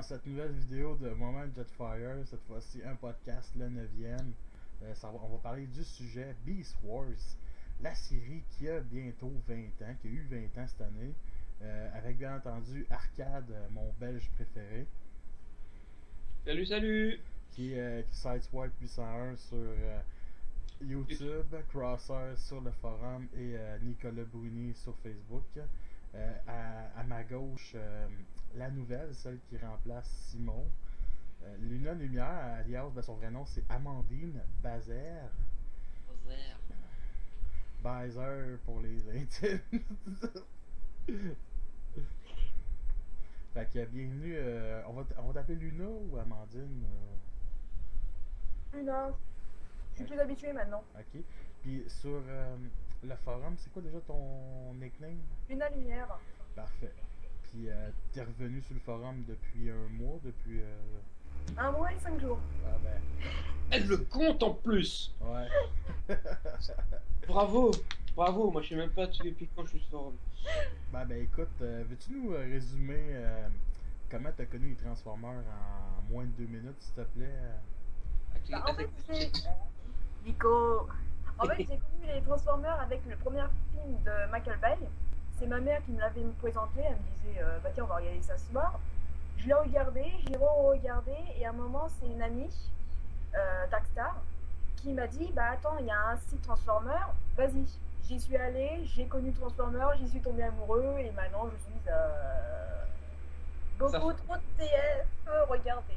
cette nouvelle vidéo de Moment Jetfire, cette fois-ci un podcast, le 9e. On va parler du sujet Beast Wars, la série qui a bientôt 20 ans, qui a eu 20 ans cette année, avec bien entendu Arcade, mon belge préféré. Salut, salut! Qui sideswipe 801 sur YouTube, Crosshair sur le forum et Nicolas Bruni sur Facebook. À ma gauche, la nouvelle, celle qui remplace Simon. Luna Lumière, alias, son vrai nom c'est Amandine Bazer. Bazer pour les intimes. Fait que bienvenue, on va t'appeler Luna ou Amandine? Luna, je suis plus habituée maintenant. Ok. Puis sur le forum, c'est quoi déjà ton nickname? Luna Lumière. Parfait. Puis t'es revenu sur le forum depuis un mois, depuis... 1 mois et 5 jours. Ah ben... Elle le compte en plus! Ouais. Bravo! Bravo, moi je sais même pas depuis quand je suis sur forum. Ben écoute, veux-tu nous résumer comment t'as connu les Transformers en moins de 2 minutes, s'il te plaît? Bah, en fait, Nico. En fait, j'ai connu les Transformers avec le premier film de Michael Bay. C'est ma mère qui me l'avait présenté. Elle me disait, bah tiens, on va regarder ça ce soir. Je l'ai regardé, j'ai re-regardé, et à un moment, c'est une amie, Darkstar, qui m'a dit, bah attends, il y a un site Transformers, vas-y. J'y suis allée, j'ai connu Transformers, j'y suis tombée amoureux, et maintenant je suis beaucoup trop de TF, regardez.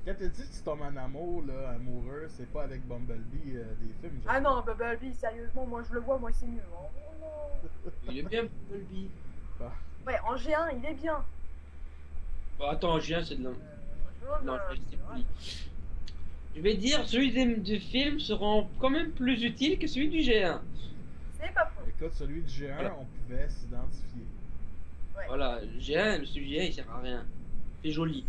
Quand tu dis que tu tombes en amour, là, amoureux, c'est pas avec Bumblebee des films. Ah non, Bumblebee, sérieusement, moi je le vois, moi c'est mieux. Oh, non. Il est bien, Bumblebee. Ah. Ouais, en G1, il est bien. Bon, attends, G1 c'est de l'un. Non, c'est poli. Je vais dire, celui du film sera quand même plus utile que celui du G1. C'est pas faux. Écoute, celui du G1, Voilà. on pouvait s'identifier. Ouais. Voilà, G1, celui du G1 il sert à rien. C'est joli.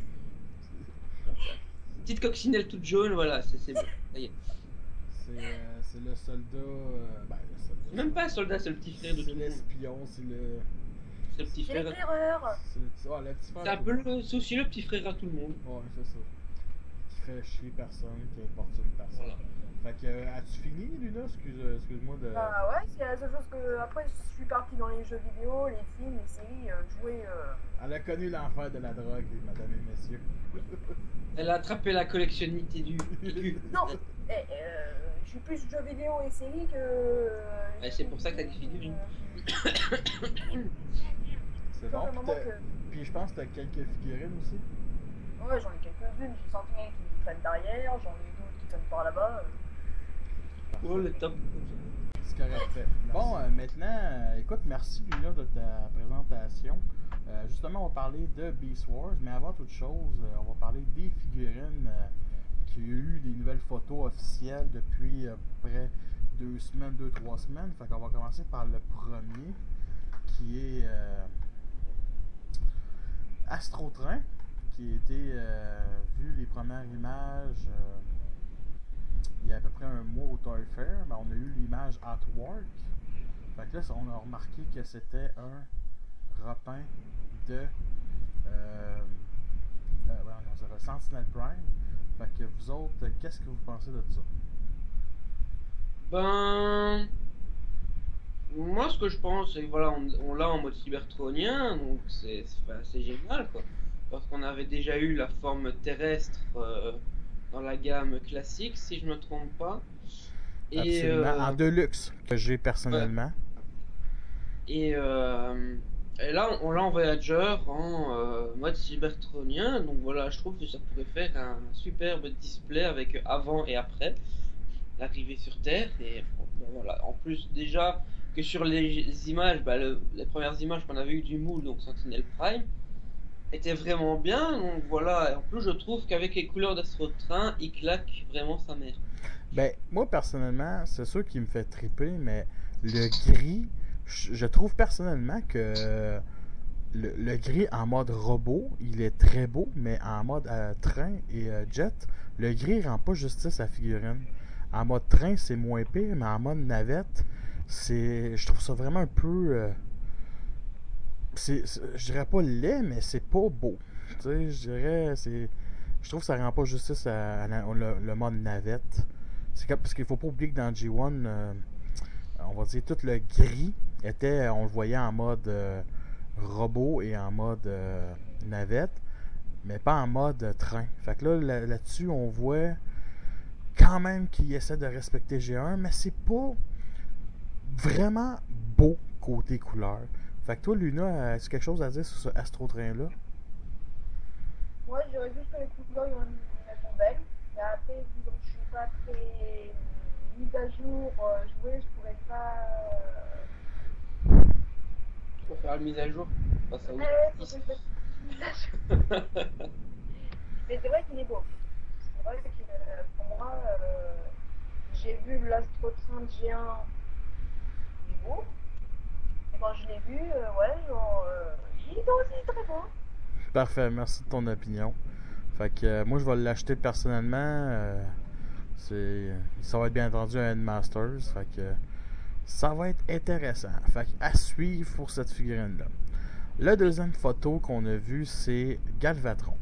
Petite coccinelle toute jaune, voilà, c'est bon. Ça y est. C'est le soldat. Le soldat. C'est même pas un soldat, c'est le petit frère de tout C'est le monde. l'espion, c'est le. C'est le petit C'est frère. l'éclaireur. C'est le petit. Ah, le petit frère. C'est un peu c'est aussi le petit frère à tout le monde. Ouais, c'est ça. Qui fait chier personne, qui importune personne. Voilà. Fait que, as-tu fini, Luna? Excuse-moi de. Bah ouais, c'est la seule chose que. Après, je suis partie dans les jeux vidéo, les films, les séries, jouer. Elle a connu l'enfer de la drogue, mesdames et messieurs. Elle a attrapé la collectionnité du cul. Non, je suis plus jeux vidéo et séries que. Ouais, c'est pour ça que t'as des figurines. C'est bon. Puis je pense que t'as quelques figurines aussi. Ouais, j'en ai quelques-unes, j'ai Sentinelle qui traîne derrière, j'en ai d'autres qui traînent par là-bas. Oh le top. C'est correct. Fait. Bon, maintenant, écoute, merci Luna de ta présentation. Justement, on va parler de Beast Wars, mais avant toute chose, on va parler des figurines qui ont eu des nouvelles photos officielles depuis à peu près 2-3 semaines. Fait qu'on va commencer par le premier, qui est Astrotrain, qui a été vu les premières images il y a à peu près un mois au Toy Fair. Ben, on a eu l'image Artwork. Fait que là, on a remarqué que c'était un repeint de Sentinel Prime. Fait que vous autres, qu'est-ce que vous pensez de ça? Ben, moi ce que je pense, c'est que voilà, on l'a en mode cybertronien, donc c'est génial quoi. Parce qu'on avait déjà eu la forme terrestre dans la gamme classique, si je me trompe pas. Et, absolument, en Deluxe, que j'ai personnellement. Ouais. Et là, on l'a en Voyager en mode cybertronien, donc voilà, je trouve que ça pourrait faire un superbe display avec avant et après l'arrivée sur Terre. Et bon, voilà, en plus déjà que sur les images, les premières images qu'on avait eues du moule, donc Sentinel Prime, étaient vraiment bien, donc voilà. Et en plus, je trouve qu'avec les couleurs d'Astrotrain, il claque vraiment sa mère. Ben, moi personnellement, c'est sûr qu'il me fait triper, mais le gris, je trouve personnellement que le gris en mode robot, il est très beau, mais en mode train et jet, le gris rend pas justice à la figurine. En mode train, c'est moins pire, mais en mode navette, je trouve ça vraiment un peu... je dirais pas laid, mais c'est pas beau. Tu sais, je dirais, je trouve que ça rend pas justice le mode navette. Parce qu'il faut pas oublier que dans G1, on va dire tout le gris on le voyait en mode robot et en mode navette, mais pas en mode train. Fait que là-dessus, on voit quand même qu'il essaie de respecter G1, mais c'est pas vraiment beau côté couleur. Fait que toi, Luna, as-tu quelque chose à dire sur ce Astro Train-là? Ouais, j'aurais juste que les couleurs, elles sont belles. Mais après, vu que je suis pas très mise à jour, jouer, je pourrais pas. Faut faire la mise à jour. Pas ça, oui. Faut que je fasse une mise à jour. Mais c'est vrai qu'il est beau. C'est vrai que pour moi, j'ai vu l'Astro Train G1, il est beau. Et quand je l'ai vu, ouais, genre, il est aussi très beau. Parfait, merci de ton opinion. Fait que moi, je vais l'acheter personnellement. Ça va être bien entendu un Headmasters. Fait que ça va être intéressant. Fait que à suivre pour cette figurine-là. La deuxième photo qu'on a vue, c'est Galvatron,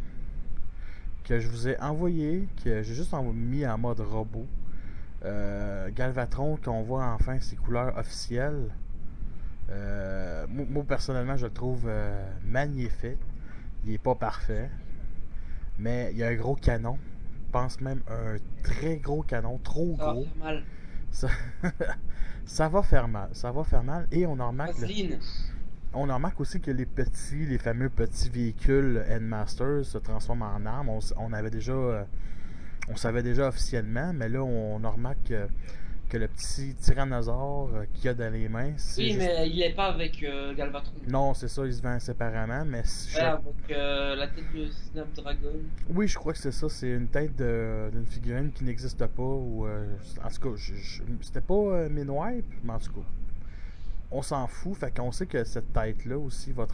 que je vous ai envoyé, que j'ai juste mis en mode robot. Galvatron, qu'on voit enfin ses couleurs officielles. Moi, personnellement, je le trouve magnifique. Il est pas parfait, mais il y a un gros canon. Je pense même un très gros canon, trop Ça gros. va faire mal. Ça va faire mal. Ça va faire mal. Et on en remarque. Vaseline. On remarque aussi que les fameux petits véhicules Headmasters se transforment en armes. On savait déjà officiellement, mais là on remarque que le petit tyrannosaure qu'il y a dans les mains, c'est Oui, juste... mais il est pas avec Galvatron. Non, c'est ça, il se vend séparément, mais... Ouais, avec la tête de Snapdragon. Oui, je crois que c'est ça, c'est une tête d'une figurine qui n'existe pas, ou... en tout cas, c'était pas Minwipe, mais en tout cas... On s'en fout, fait qu'on sait que cette tête-là aussi va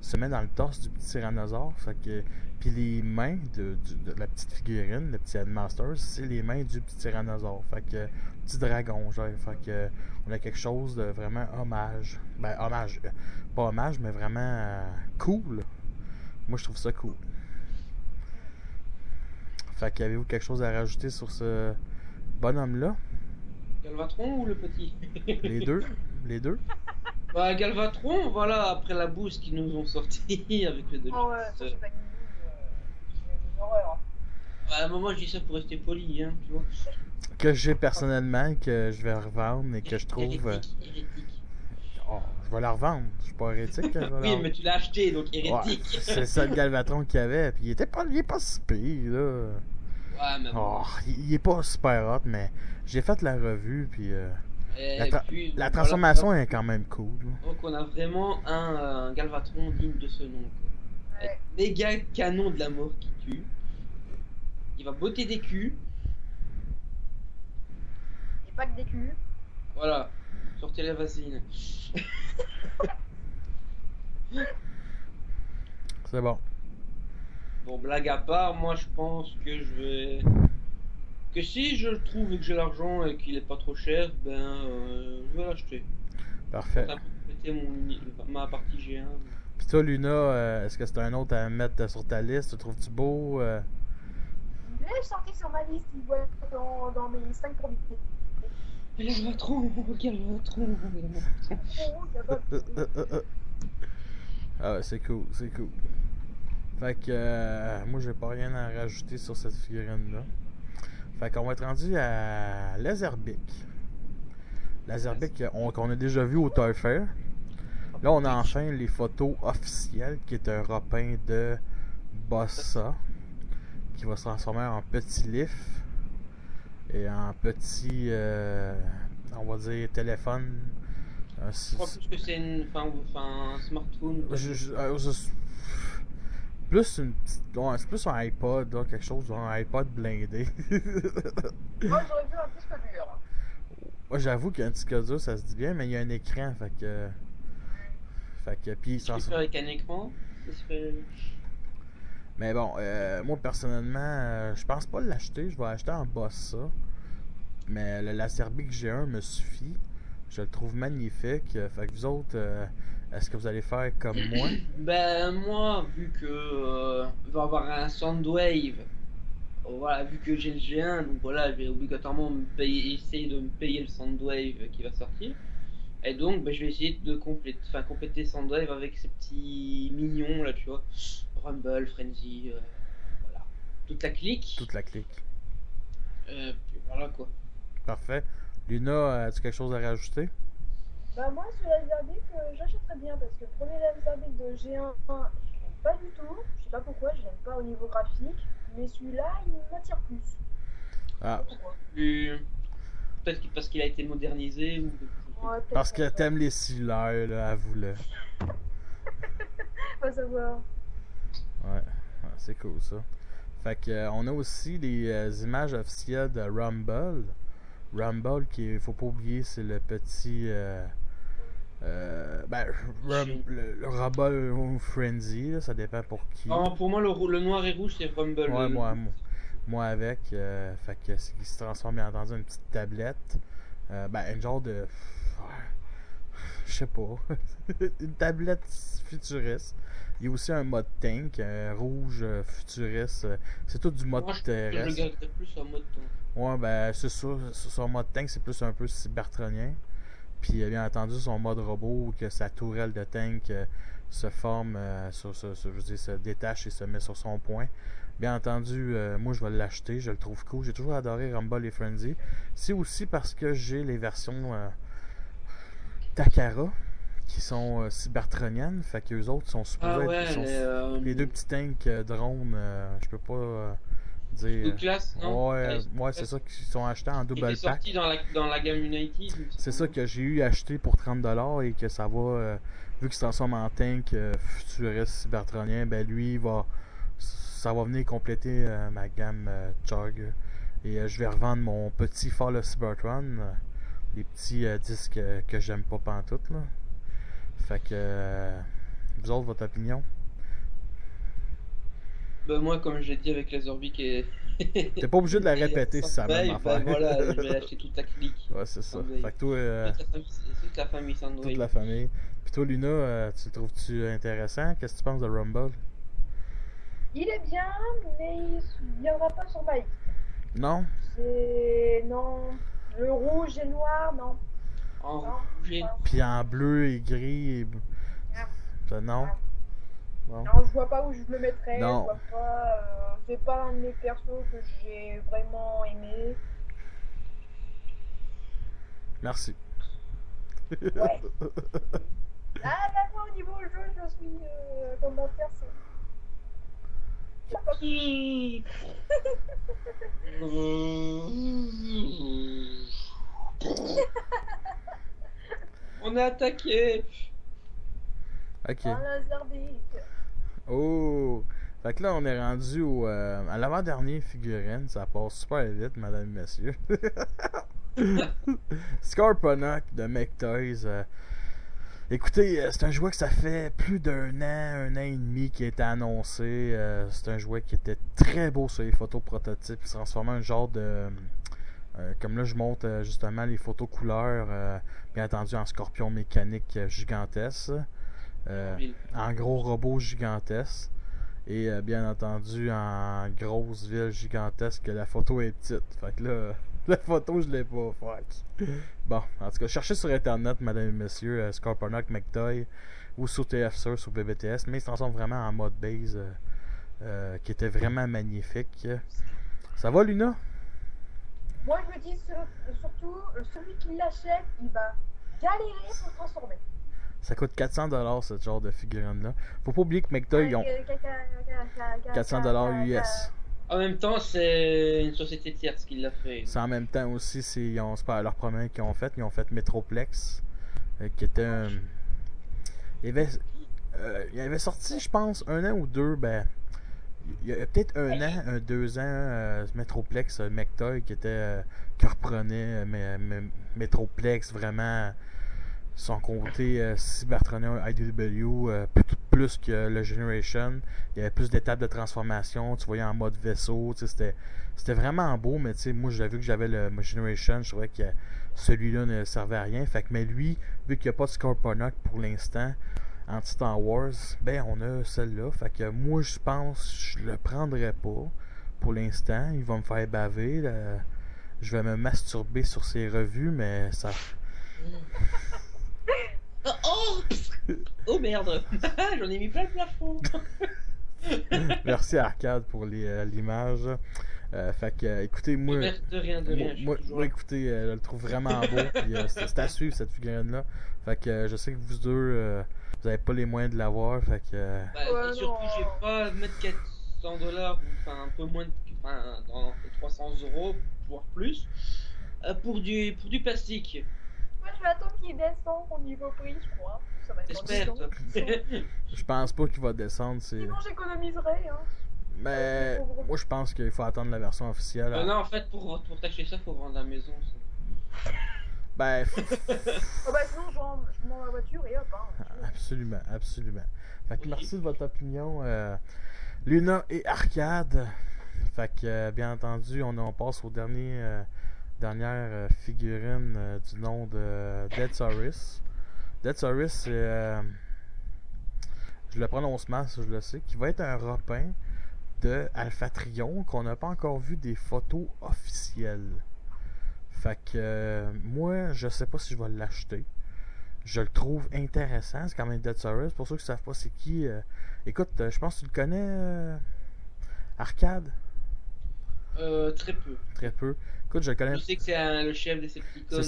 se met dans le torse du petit tyrannosaure, fait que... Puis les mains de la petite figurine, le petit Headmaster, c'est les mains du petit tyrannosaure, fait que... Petit dragon, genre, fait que... On a quelque chose de vraiment hommage. Ben, hommage, pas hommage, mais vraiment cool. Moi, je trouve ça cool. Fait qu'avez-vous quelque chose à rajouter sur ce bonhomme-là? Galvatron ou le petit? Les deux. Les deux. Bah, Galvatron, voilà, après la bouse qu'ils nous ont sorti avec le demi. Oh ouais, ça c'est pas une bouse, c'est une horreur. À un moment, je dis ça pour rester poli, hein, tu vois. Que j'ai personnellement, que je vais revendre et que je trouve... Hérétique. Oh, je vais la revendre. Je suis pas hérétique. Oui, mais tu l'as acheté, donc hérétique. Ouais, c'est ça le Galvatron qu'il y avait. Puis il est pas si pire, là. Ouais, mais bon. Oh, il est pas super hot, mais j'ai fait la revue, puis... la transformation est quand même cool. Donc on a vraiment un Galvatron digne de ce nom. Quoi. Ouais. Méga canon de la mort qui tue. Il va botter des culs. Et pas que des culs. Voilà. Sortez la vaseline. C'est bon. Bon, blague à part, moi je pense que je vais... Que si je trouve que j'ai l'argent et qu'il est pas trop cher, ben je vais l'acheter. Parfait. Ça peut compléter ma partie G1. Puis toi, Luna, est-ce que c'est un autre à mettre sur ta liste? Tu trouves-tu beau? Je l'ai sorti sur ma liste, il doit être dans mes 5 premiers. Galvatron. Ah ouais, c'est cool, c'est cool. Fait que moi j'ai pas rien à rajouter sur cette figurine-là. Fait qu'on va être rendu à Laserbeak. Laserbeak qu'on a déjà vu au Toy Fair. Là on a enfin les photos officielles qui est un repin de Bossa qui va se transformer en petit lift et en petit on va dire téléphone. Je crois plus que c'est un smartphone. Plus une petite. Ouais, c'est plus un iPod, là, quelque chose, un iPod blindé. Moi j'aurais vu un disque dur. Moi j'avoue qu'un disque dur ça se dit bien, mais il y a un écran, fait que. Puis Tu peux faire avec un écran. Mais bon, moi personnellement, je pense pas l'acheter, je vais acheter en Bossa. Mais le Laserbeak G1 me suffit. Je le trouve magnifique. Fait que vous autres, Est-ce que vous allez faire comme moi? Ben moi, vu que il va y avoir un Soundwave, voilà, vu que j'ai le G1, donc voilà, je vais obligatoirement essayer de me payer le Soundwave qui va sortir. Et donc, ben, je vais essayer de compléter Soundwave avec ces petits mignons là, tu vois, Rumble, Frenzy, voilà, toute la clique. Toute la clique. Puis voilà quoi. Parfait. Luna, as-tu quelque chose à rajouter? Bah moi, ce Laserbeak, j'achèterais bien parce que le premier Laserbeak de G1, je l'aime pas du tout. Je sais pas pourquoi, je l'aime pas au niveau graphique. Mais celui-là, il m'attire plus. Je sais Ah, pas pourquoi. Peut-être parce qu'il a été modernisé ou. Ouais, peut-être parce que pour ça. t'aimes les cellulaires, là, avoue-le. Faut savoir. Ouais, c'est cool ça. Fait que on a aussi les images officielles de Rumble. Rumble, qui faut pas oublier, c'est le petit ben, le Rumble Frenzy, là, ça dépend pour qui. Ah, pour moi, le noir et rouge, c'est Rumble. Ouais, moi avec. Fait que c'est qui se transforme bien entendu en une petite tablette. Ben, une genre de. Je sais pas. Une tablette futuriste. Il y a aussi un mode tank, rouge futuriste. C'est tout du mode Moi, je terrestre. regarderais plus en mode tank. Ouais, ben, c'est ça. Son mode tank, c'est plus un peu cybertronien. Puis, bien entendu, son mode robot, que sa tourelle de tank se forme, je veux dire, se détache et se met sur son point. Bien entendu, moi, je vais l'acheter. Je le trouve cool. J'ai toujours adoré Rumble et Frenzy. C'est aussi parce que j'ai les versions Takara qui sont cybertroniennes. Fait qu'eux autres sont supposés Ah ouais, être. Les deux petits tanks drones, je peux pas dire. Double classe, non? Ouais, c'est ça, qui sont achetés en Qui double était pack. sorti dans la gamme United. C'est ça que j'ai eu acheté pour 30$ et que ça va, vu qu'il se transforme en tank futuriste cybertronien, ben lui, ça va venir compléter ma gamme Chug. Et je vais revendre mon petit Fall of Cybertron, les petits disques que j'aime pas pantoute, là. Fait que, vous autres, votre opinion? Ben moi, comme je l'ai dit avec Laserbeak et. T'es pas obligé de la répéter si c'est la même affaire. Ben voilà, je vais acheter toute la clique. Ouais, c'est ça. Soundwave. Fait que toi, Toute la famille Soundwave. toute la famille. Puis toi, Luna, tu le trouves-tu intéressant? Qu'est-ce que tu penses de Rumble? Il est bien, mais il viendra pas sur ma liste. Non? Non. Le rouge et noir, non. En Non, rouge et. non. Puis en bleu et gris. Ça, non? Bon. Non, je vois pas où je le mettrais. Non. Je vois pas. C'est pas un de mes persos que j'ai vraiment aimé. Merci. Ouais. Ah, là, moi, au niveau jeu, je suis. Comment dire, c'est. On est attaqué. Ok. Un Laserbeak. Oh! Fait que là, on est rendu à l'avant-dernier figurine. Ça passe super vite, mesdames et messieurs. Scorponok de McToys. Écoutez, c'est un jouet que ça fait plus d'un an et demi qui a été annoncé. C'est un jouet qui était très beau sur les photos prototypes. Il se transformait en un genre de... comme là, je montre justement les photos couleurs. Bien entendu, en scorpion mécanique gigantesque. En gros robot gigantesque. Et bien entendu, en grosse ville gigantesque, la photo est petite. Fait que là, la photo, je l'ai pas. Fuck. Bon, en tout cas, cherchez sur internet, mesdames et messieurs, Scorponok McToy ou sur TF-Source ou BBTS, mais il se transforme vraiment en mode base qui était vraiment magnifique. Ça va, Luna? Moi, je me dis surtout, celui qui l'achète, il va galérer pour le transformer. Ça coûte 400$ ce genre de figurine-là. Faut pas oublier que McToy, ils ont 400$ US. En même temps, c'est une société tierce qui l'a fait. C'est en même temps aussi, c'est pas leur premier qu'ils ont fait. Ils ont fait Metroplex, qui était un. Il avait sorti, je pense, 1 an ou 2. Ben, il y a peut-être 1 an, 2 ans, Metroplex, McToy, qui reprenait Metroplex vraiment. son côté Cybertronian IDW, plus que le Generation. Il y avait plus d'étapes de transformation. Tu voyais en mode vaisseau. C'était vraiment beau, mais moi, j'ai vu que j'avais le Generation. Je trouvais que celui-là ne servait à rien. Fait que, mais lui, vu qu'il n'y a pas de Scorponok pour l'instant, en Titan Wars, ben on a celle-là. Fait que moi, je pense je le prendrais pas pour l'instant. Il va me faire baver. Là. Je vais me masturber sur ses revues, mais ça... Oh merde. J'en ai mis plein le plafond. Merci Arcade pour l'image. Fait que, écoutez, moi... De rien, moi écoutez, je le trouve vraiment beau. C'est à suivre, cette figurine-là. Fait que je sais que vous deux, vous avez pas les moyens de l'avoir. Fait que... surtout, j'ai pas à mettre $400, enfin un peu moins, dans 300€, voire plus, pour du plastique. Moi, je vais attendre qu'il descende au niveau prix, je crois. Ça va être J'espère. Je pense pas qu'il va descendre. Sinon, j'économiserai. Hein. Mais moi, je pense qu'il faut attendre la version officielle. Non, en fait, pour t'acheter ça, faut vendre la maison. Ça. Ben. Sinon, je vends ma voiture et hop. Hein. Absolument. Fait que merci de votre opinion, Luna et Arcade. Fait que, bien entendu, on passe au dernière figurine du nom de Dead Saurus. Dead Saurus, je le prononce mal, ça je le sais, qui va être un repin de Alphatrion qu'on n'a pas encore vu des photos officielles. Fait que moi, je sais pas si je vais l'acheter. Je le trouve intéressant, c'est quand même Dead Saurus. Pour ceux qui savent pas c'est qui, écoute, je pense que tu le connais, Arcade? Très peu. Très peu. Écoute, je le connais. Je sais que c'est le chef des Decepticons.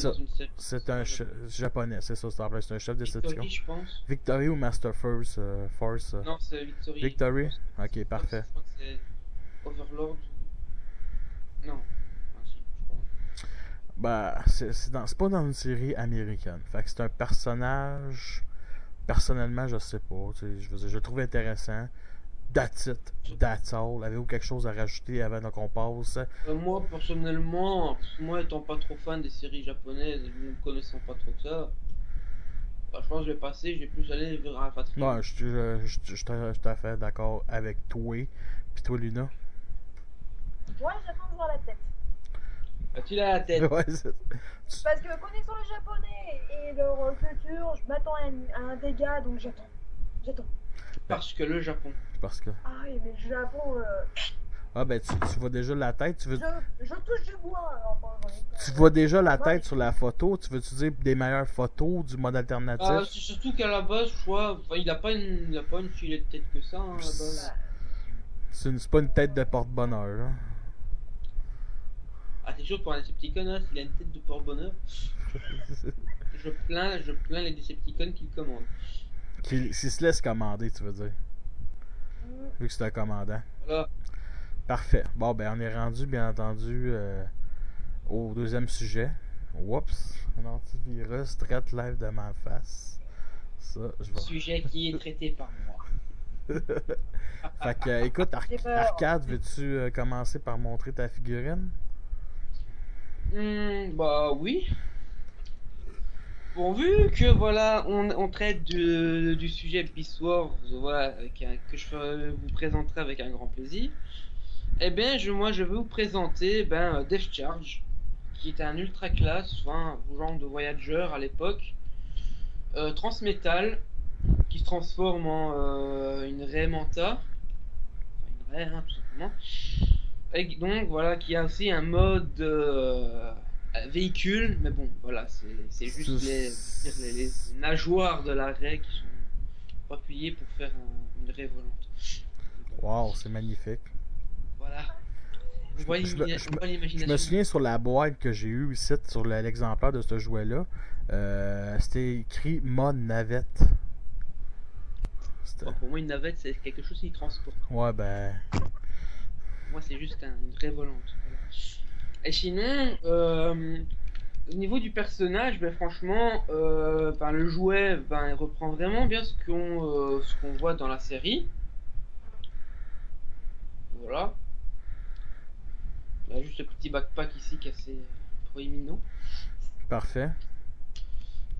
C'est un japonais, c'est ça, c'est un chef des Decepticons. Victory, je pense. Victory ou Master Force? Non, c'est Victory. Victory? Ok, parfait. Je crois que c'est Overlord. Non. Si, je crois. Bah, c'est pas dans une série américaine. Fait que c'est un personnage. Personnellement, je sais pas. Je le trouve intéressant. That's it. That's all. Avez-vous quelque chose à rajouter avant qu'on passe? Moi, personnellement, moi étant pas trop fan des séries japonaises et ne connaissant pas trop ça, je pense que je vais passer, je vais plus aller vers Alphatrion. Non, je suis tout à fait d'accord avec toi. Puis toi, Luna? Ouais, j'attends de voir la tête. Tu l'as la tête. Ouais, Parce que connaissant les japonais et leur culture, je m'attends à un dégât, donc j'attends. Parce que le Japon. Parce que... Ah oui, mais le Japon... Ah ben tu vois déjà la tête, tu veux... Je touche du bois, enfin, Tu vois déjà la tête sur la photo, tu veux-tu dire des meilleures photos du mode alternatif? C'est surtout qu'à la base, je crois, il a pas une filet de tête que ça, hein, à la base. C'est pas une tête de porte-bonheur, là. Ah, c'est sûr, pour un Decepticon, hein, s'il a une tête de porte-bonheur. je plains les Decepticons qui le commandent. S'il se laisse commander, tu veux dire. Vu que c'est un commandant. Voilà. Parfait. Bon, ben, on est rendu, bien entendu, au deuxième sujet. Oups, un antivirus traite live de ma face. Ça, je vais... Sujet qui est traité par moi. Fait que, écoute, Arcade, veux-tu commencer par montrer ta figurine? Bah oui. Bon, vu que voilà, on traite du sujet Beast Wars, voilà, que je vous présenterai avec un grand plaisir. Eh bien, moi, je vais vous présenter Death Charge, qui est un ultra classe, enfin, genre de Voyager à l'époque, transmétal, qui se transforme en une raie Manta, enfin une raie, hein, tout simplement. Et donc voilà, qui a aussi un mode véhicule, mais bon, voilà, c'est juste les nageoires de la raie qui sont appuyées pour faire une raie volante. Wow, c'est magnifique. Voilà. Je me souviens sur la boîte que j'ai eue ici, sur l'exemplaire de ce jouet-là, c'était écrit mode navette. Bon, pour moi, une navette, c'est quelque chose qui transporte. Ouais, ben. Moi, c'est juste une raie volante. Voilà. Et sinon, au niveau du personnage, franchement, le jouet il reprend vraiment bien ce qu'on voit dans la série. Voilà. Il y a juste ce petit backpack ici qui est assez proéminent. Parfait.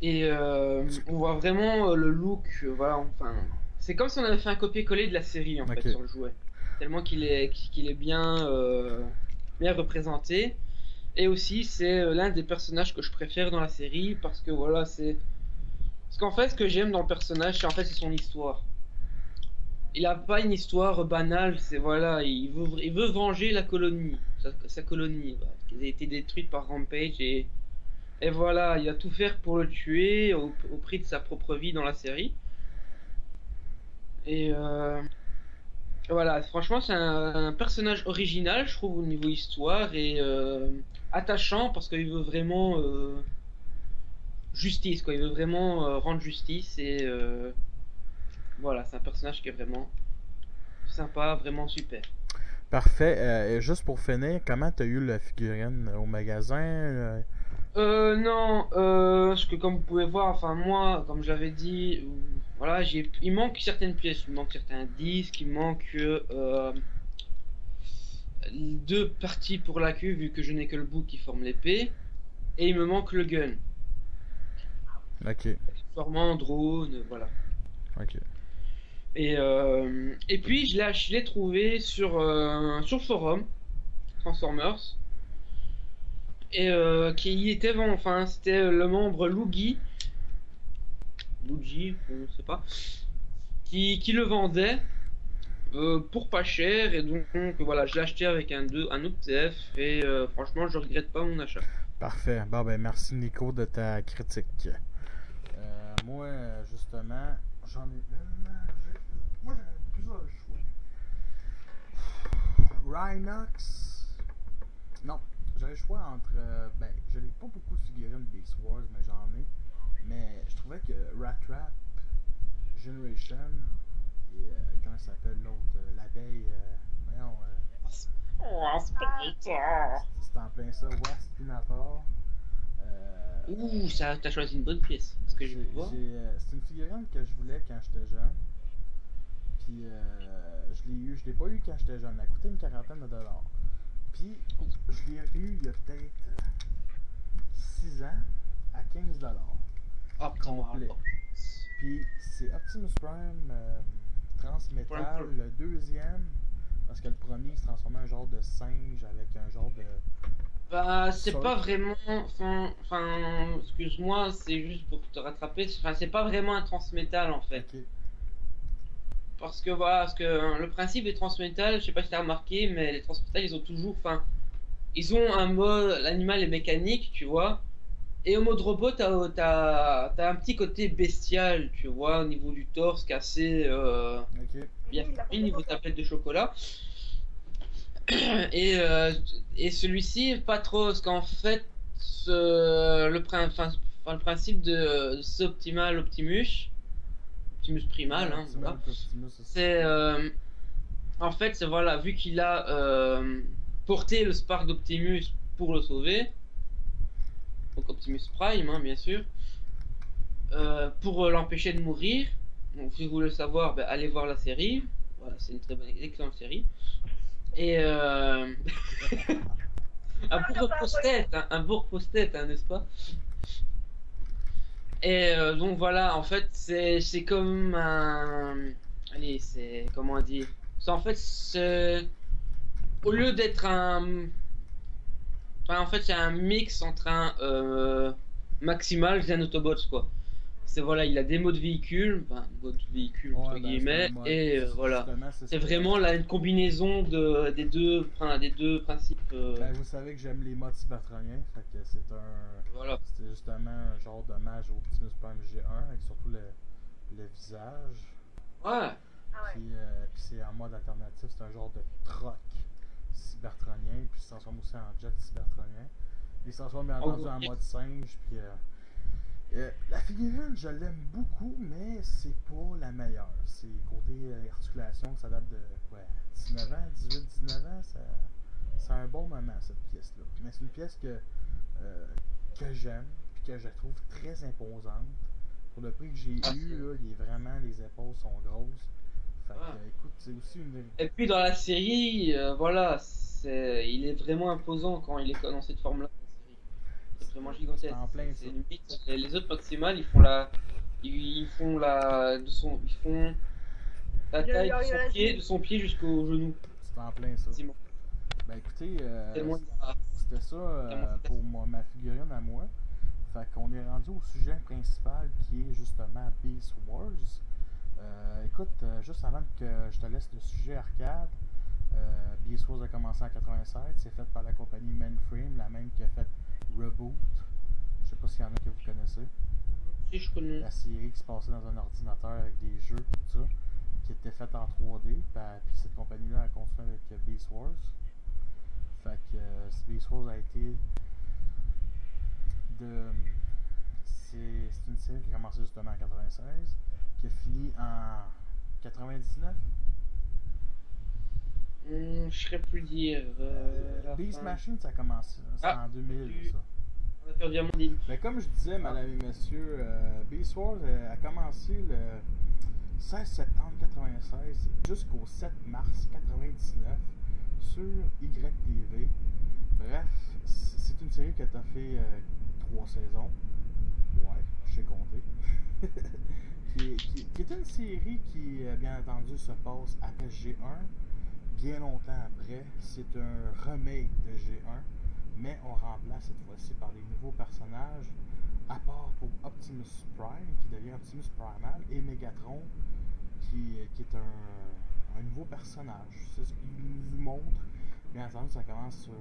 Et on voit vraiment le look, voilà, enfin, c'est comme si on avait fait un copier-coller de la série en fait Ok. sur le jouet, tellement qu'il est bien représenté. Et aussi, c'est l'un des personnages que je préfère dans la série parce que voilà, parce qu'en fait, ce que j'aime dans le personnage, c'est son histoire. Il a pas une histoire banale, c'est voilà, il veut venger la colonie, sa colonie, voilà, qui a été détruite par Rampage et voilà, il a tout faire pour le tuer au prix de sa propre vie dans la série. Et voilà, franchement, c'est un personnage original, je trouve, au niveau histoire et attachant parce qu'il veut vraiment justice, quoi. Il veut vraiment rendre justice et voilà, c'est un personnage qui est vraiment sympa, vraiment super. Parfait. Et juste pour finir, comment t'as eu la figurine au magasin? Non, parce que comme vous pouvez voir, enfin moi, comme j'avais dit, voilà, il manque certaines pièces, il manque certains disques, il manque deux parties pour la queue vu que je n'ai que le bout qui forme l'épée, et il me manque le gun, Ok. accessoirement drone, voilà. Ok. Et puis je l'ai trouvé sur le forum Transformers. Et qui y était enfin c'était le membre Luigi, on sait pas, qui le vendait pour pas cher et donc voilà je l'ai acheté avec un autre TF et franchement je regrette pas mon achat. Parfait. Bon, ben, merci Nico de ta critique. Moi, justement, j'en ai une. Moi, j'ai plusieurs choix. Rhinox. Non, j'ai le choix entre. Ben, je n'ai pas beaucoup de figurines Beast Wars, mais j'en ai. Mais je trouvais que Rat Trap Generation et. Comment ça s'appelle l'autre? L'abeille. Voyons. C'était en plein ça. Westinator. Ouh, ça t'as choisi une bonne pièce parce que j'ai pu voir. C'est une figurine que je voulais quand j'étais jeune. Puis je l'ai pas eu quand j'étais jeune. Elle a coûté une quarantaine de dollars. Puis je l'ai eu il y a peut-être 6 ans à 15 dollars. Ah putain, Complet. Puis c'est Optimus Prime Transmetal, le deuxième. Parce que le premier il se transformait en un genre de singe avec un genre de. Bah, c'est Sur- pas vraiment. Enfin, excuse-moi, c'est juste pour te rattraper. Enfin, c'est pas vraiment un transmétal en fait. Ok. Parce que voilà, parce que le principe des transmétal, je sais pas si t'as remarqué, mais les transmétal ils ont toujours. Enfin, ils ont un mode. L'animal est mécanique, tu vois. Et au mode robot, t'as un petit côté bestial, tu vois, au niveau du torse cassé, Ok. bien Oui, la fait, niveau complètement. tablette de chocolat. Et, et celui-ci, pas trop, parce qu'en fait, le principe de Optimus Primal, hein, Optimal voilà, Optimus aussi. c'est en fait, c'est voilà, vu qu'il a porté le Spark d'Optimus pour le sauver, donc Optimus Prime, hein, bien sûr, pour l'empêcher de mourir. Donc, si vous voulez le savoir, ben, allez voir la série. Voilà, c'est une très bonne, excellente série. Et un beau repose-tête, hein, n'est-ce pas? Et donc voilà, en fait, c'est comme un, allez, c'est comment dire? C'est en fait, au lieu d'être enfin, en fait, c'est un mix entre un Maximal et un Autobots, quoi. C'est voilà, il a des modes véhicules, enfin, mode véhicule entre Ouais, ben, guillemets, moi, et voilà. justement, C'est vraiment là une combinaison des deux principes. Ben, vous savez que j'aime les modes cybertroniens, fait que Voilà. c'était justement un genre d'hommage au Optimus Prime G1 avec surtout le visage. Ouais. Ah ouais. Puis c'est en mode alternatif, c'est un genre de troc cybertronien, puis il se transforme aussi en jet cybertronien. Il se transforme bien entendu en mode singe, puis la figurine, je l'aime beaucoup, mais c'est pas la meilleure. C'est côté articulation, ça date de quoi, 19 ans, 18-19 ans, c'est un bon moment cette pièce-là. Mais c'est une pièce que j'aime, puis que je trouve très imposante. Pour le prix que j'ai eu, là, il est vraiment, les épaules sont grosses. Fait que, écoute, c'est aussi une. Et puis dans la série, voilà, il est vraiment imposant quand il est dans cette forme-là. C'est vraiment gigantesque. En plein, C'est ça. limite. Les autres maximales, ils font la. Ils font la. Ils font la taille de son pied jusqu'au genou. C'est en plein ça. Quasiment. Ben écoutez, Tellement c'était ça pour ma figurine à moi. Fait qu'on est rendu au sujet principal qui est justement Beast Wars. Écoute, juste avant que je te laisse le sujet arcade, Beast Wars a commencé en 87. C'est fait par la compagnie Mainframe, la même qui a fait Reboot. Je sais pas s'il y en a que vous connaissez. Si je connais. La série qui se passait dans un ordinateur avec des jeux, tout ça, qui était faite en 3D. Puis cette compagnie-là a continué avec Beast Wars. Fait que Beast Wars a été c'est une série qui a commencé justement en 96, qui a fini en 99. Je serais plus dire. Beast Machine, ça a commencé en 2000. Ça. On a perdu un monde. Mais comme je disais, madame et messieurs, Beast Wars a commencé le 16 septembre 96 jusqu'au 7 mars 99 sur YTV. Bref, c'est une série qui a fait 3 saisons. Ouais, je sais compter. qui est une série qui, bien entendu, se passe après G1. Bien longtemps après, c'est un remake de G1, mais on remplace cette fois-ci par des nouveaux personnages, à part pour Optimus Prime, qui devient Optimus Primal, et Megatron, qui est un nouveau personnage. C'est ce qu'il nous montre. Bien entendu, ça commence sur...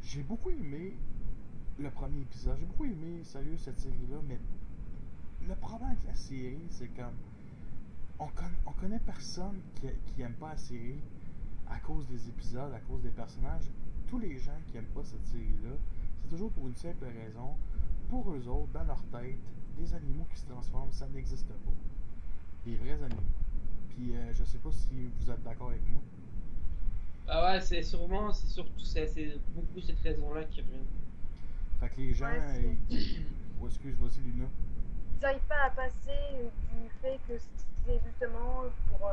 j'ai beaucoup aimé le premier épisode. J'ai beaucoup aimé, sérieux, cette série-là, mais le problème avec la série, c'est comme... On connaît personne qui aime pas la série à cause des épisodes, à cause des personnages. Tous les gens qui aiment pas cette série-là, c'est toujours pour une simple raison. Pour eux autres, dans leur tête, des animaux qui se transforment, ça n'existe pas. Des vrais animaux. Puis je sais pas si vous êtes d'accord avec moi. Ah ouais, c'est surtout beaucoup cette raison-là qui revient. Fait que les gens... Ouais, oh, excuse, vas-y Luna. Ils n'arrivent pas à passer du fait que c'est justement pour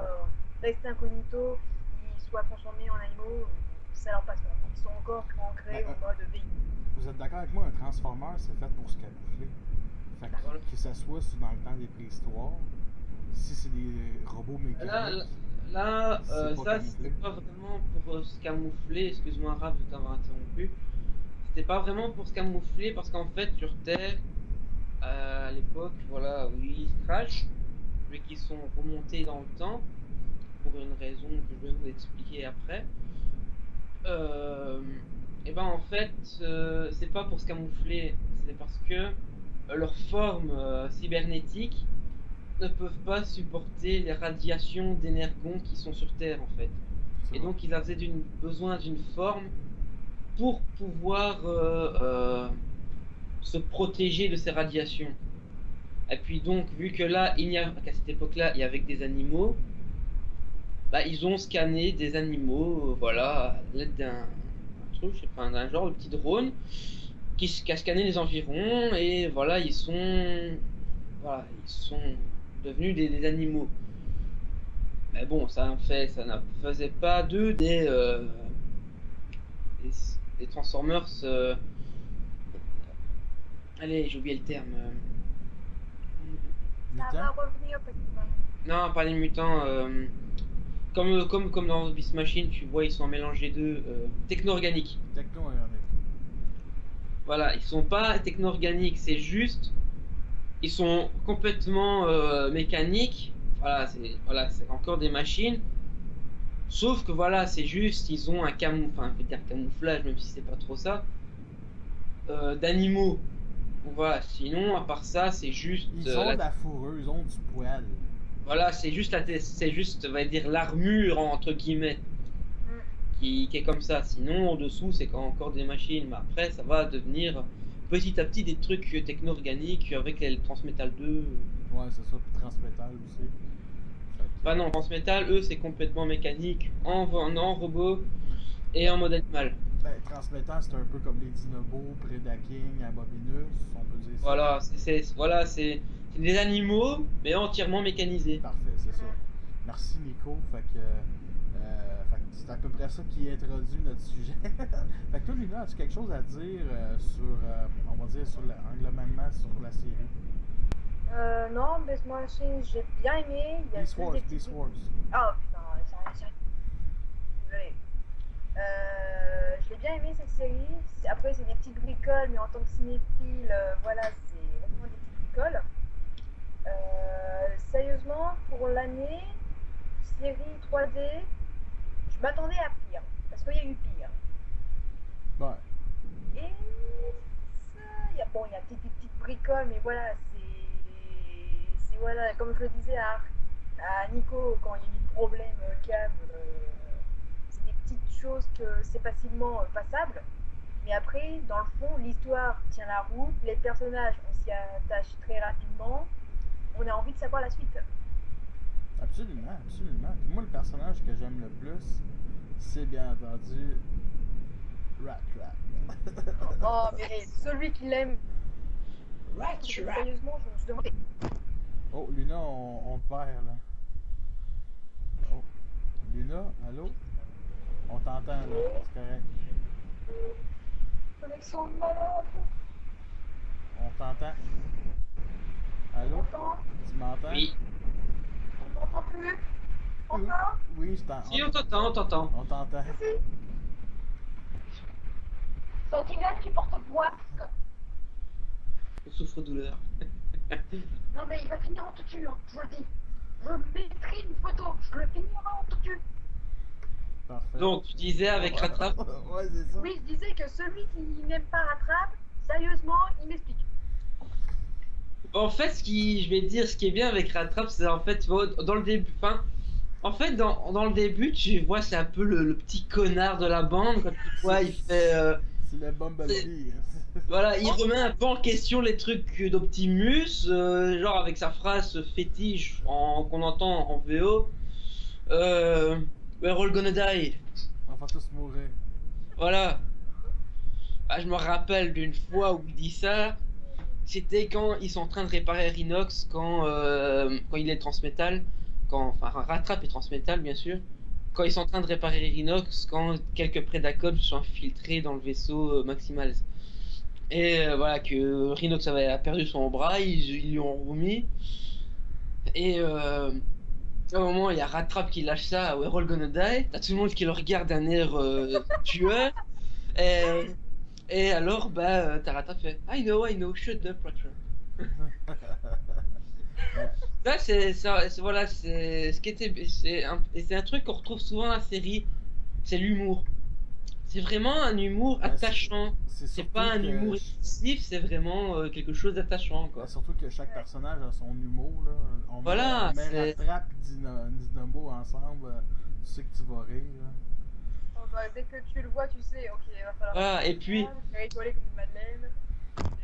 rester incognito, ils soient transformés en animaux, ça leur passe pas. Ils sont encore ancrés au mode véhicule. Vous êtes d'accord avec moi, un transformeur c'est fait pour se camoufler. Fait que ça soit dans le temps des préhistoires, si c'est des robots mécaniques. Là, ça c'était pas vraiment pour se camoufler, excuse-moi Raph de t'avoir interrompu. C'était pas vraiment pour se camoufler parce qu'en fait sur Terre, à l'époque, voilà, oui, ils se crachent, vu qu'ils sont remontés dans le temps, pour une raison que je vais vous expliquer après. Et ben en fait, c'est pas pour se camoufler, c'est parce que leurs formes cybernétiques ne peuvent pas supporter les radiations d'énergons qui sont sur Terre en fait. Et donc ils avaient besoin d'une forme pour pouvoir se protéger de ces radiations. Et puis donc, vu que là, qu'à cette époque-là, il y avait que des animaux, bah, ils ont scanné des animaux, voilà, à l'aide d'un truc, je sais pas, d'un genre de petit drone qui a scanné les environs, et voilà, ils sont devenus des animaux. Mais bon, ça ne faisait pas d'eux des Transformers. Allez, j'ai oublié le terme. Ça va revenir peut-être. Non, pas les mutants. Comme dans Beast Machine, tu vois, ils sont un mélange des deux. Techno-organiques. Techno-organiques. Voilà, ils sont pas techno-organiques, c'est juste. Ils sont complètement mécaniques. Voilà, c'est encore des machines. Sauf que voilà, c'est juste, ils ont un camouflage, même si c'est pas trop ça, d'animaux. Donc voilà, sinon, à part ça, c'est juste... Ils ont de la fourrure, ils ont du poil. Voilà, c'est juste, on va dire, l'armure, entre guillemets, qui est comme ça. Sinon, en dessous, c'est encore des machines. Mais après, ça va devenir petit à petit des trucs techno-organiques avec les Transmetal 2. Ouais, c'est ça, puis Transmetal aussi. Bah non, Transmetal, eux, c'est complètement mécanique, en robot et en mode animal. Ben, Transmetal, c'est un peu comme les Dinobos, Predaking, Abominus, on peut dire ça. Voilà, c'est des animaux, mais entièrement mécanisés. Parfait, c'est ça. Merci Nico. Fait que C'est à peu près ça qui introduit notre sujet. Fait que toi, Luna, as-tu quelque chose à dire sur, on va dire, globalement sur la série? Non, Best Machine, j'ai bien aimé. Il y a Beast juste Wars, des petits Beast trucs. Wars. Ah putain, ça. Désolé. Je l'ai bien aimé cette série. Après, c'est des petites bricoles, mais en tant que cinéphile, voilà, c'est vraiment des petites bricoles. Sérieusement, pour l'année, série 3D, je m'attendais à pire. Parce qu'il y a eu pire. Ouais. Et ça, il y a des petites bricoles, mais voilà, c'est voilà, comme je le disais à Nico quand il y a eu le problème cam, c'est des petites choses que c'est facilement passable. Mais après, dans le fond, l'histoire tient la route, les personnages, on s'y attache très rapidement, on a envie de savoir la suite. Absolument, absolument. Puis moi, le personnage que j'aime le plus, c'est bien entendu Rat Trap. Oh, mais celui qui l'aime, Rat Trap. sérieusement, je me suis demandé. Oh, Luna, on te perd là. Oh. Luna, allô? On t'entend là, c'est correct. Connexion de malade. On t'entend. Allô? Tu m'entends? Oui. On m'entend plus. Oui, oui, je t'entends. Si, on t'entend, on t'entend. On t'entend. Sentinelle qui porte boîte. Souffre-douleur. Non mais il va finir en torture, je le dis. Je mettrai une photo, je le finirai en torture. Parfait. Donc, tu disais avec Rattrap. Ouais, c'est ça. Oui, je disais que celui qui n'aime pas Rattrape, sérieusement, il m'explique. En fait, je vais te dire, ce qui est bien avec Rattrap, c'est en fait, tu vois, dans le début, enfin, en fait, dans le début, tu vois, c'est un peu le petit connard de la bande, quand tu vois, il fait, C'est le Bumblebee. voilà, il remet un peu en question les trucs d'Optimus, genre avec sa phrase fétiche qu'on entend en VO, We're all gonna die. On va tous mourir. Voilà. Ah, je me rappelle d'une fois où il dit ça. C'était quand ils sont en train de réparer Rhinox, quand il est transmétal, enfin Rattrap est transmétal bien sûr, quand ils sont en train de réparer Rhinox, quand quelques Predacons se sont infiltrés dans le vaisseau Maximals. Et voilà que Rhinox a perdu son bras, ils lui ont remis. Et à un moment il y a Rattrap qui lâche ça, We're all gonna die. T'as tout le monde qui le regarde d'un air tueur. Et alors, t'as Rattrap fait I know, shut up, Rattrap. Là, voilà, c'est ce qui était, c'est un truc qu'on retrouve souvent dans la série, c'est l'humour. C'est vraiment un humour attachant. C'est pas un humour excessif, c'est vraiment quelque chose d'attachant, quoi. Surtout que chaque personnage a son humour, là. On met Rattrap et Dynamo ensemble, tu sais que tu vas rire, là. Dès que tu le vois, tu sais, ok, il va falloir. Voilà, et puis. Rigoler comme une madeleine.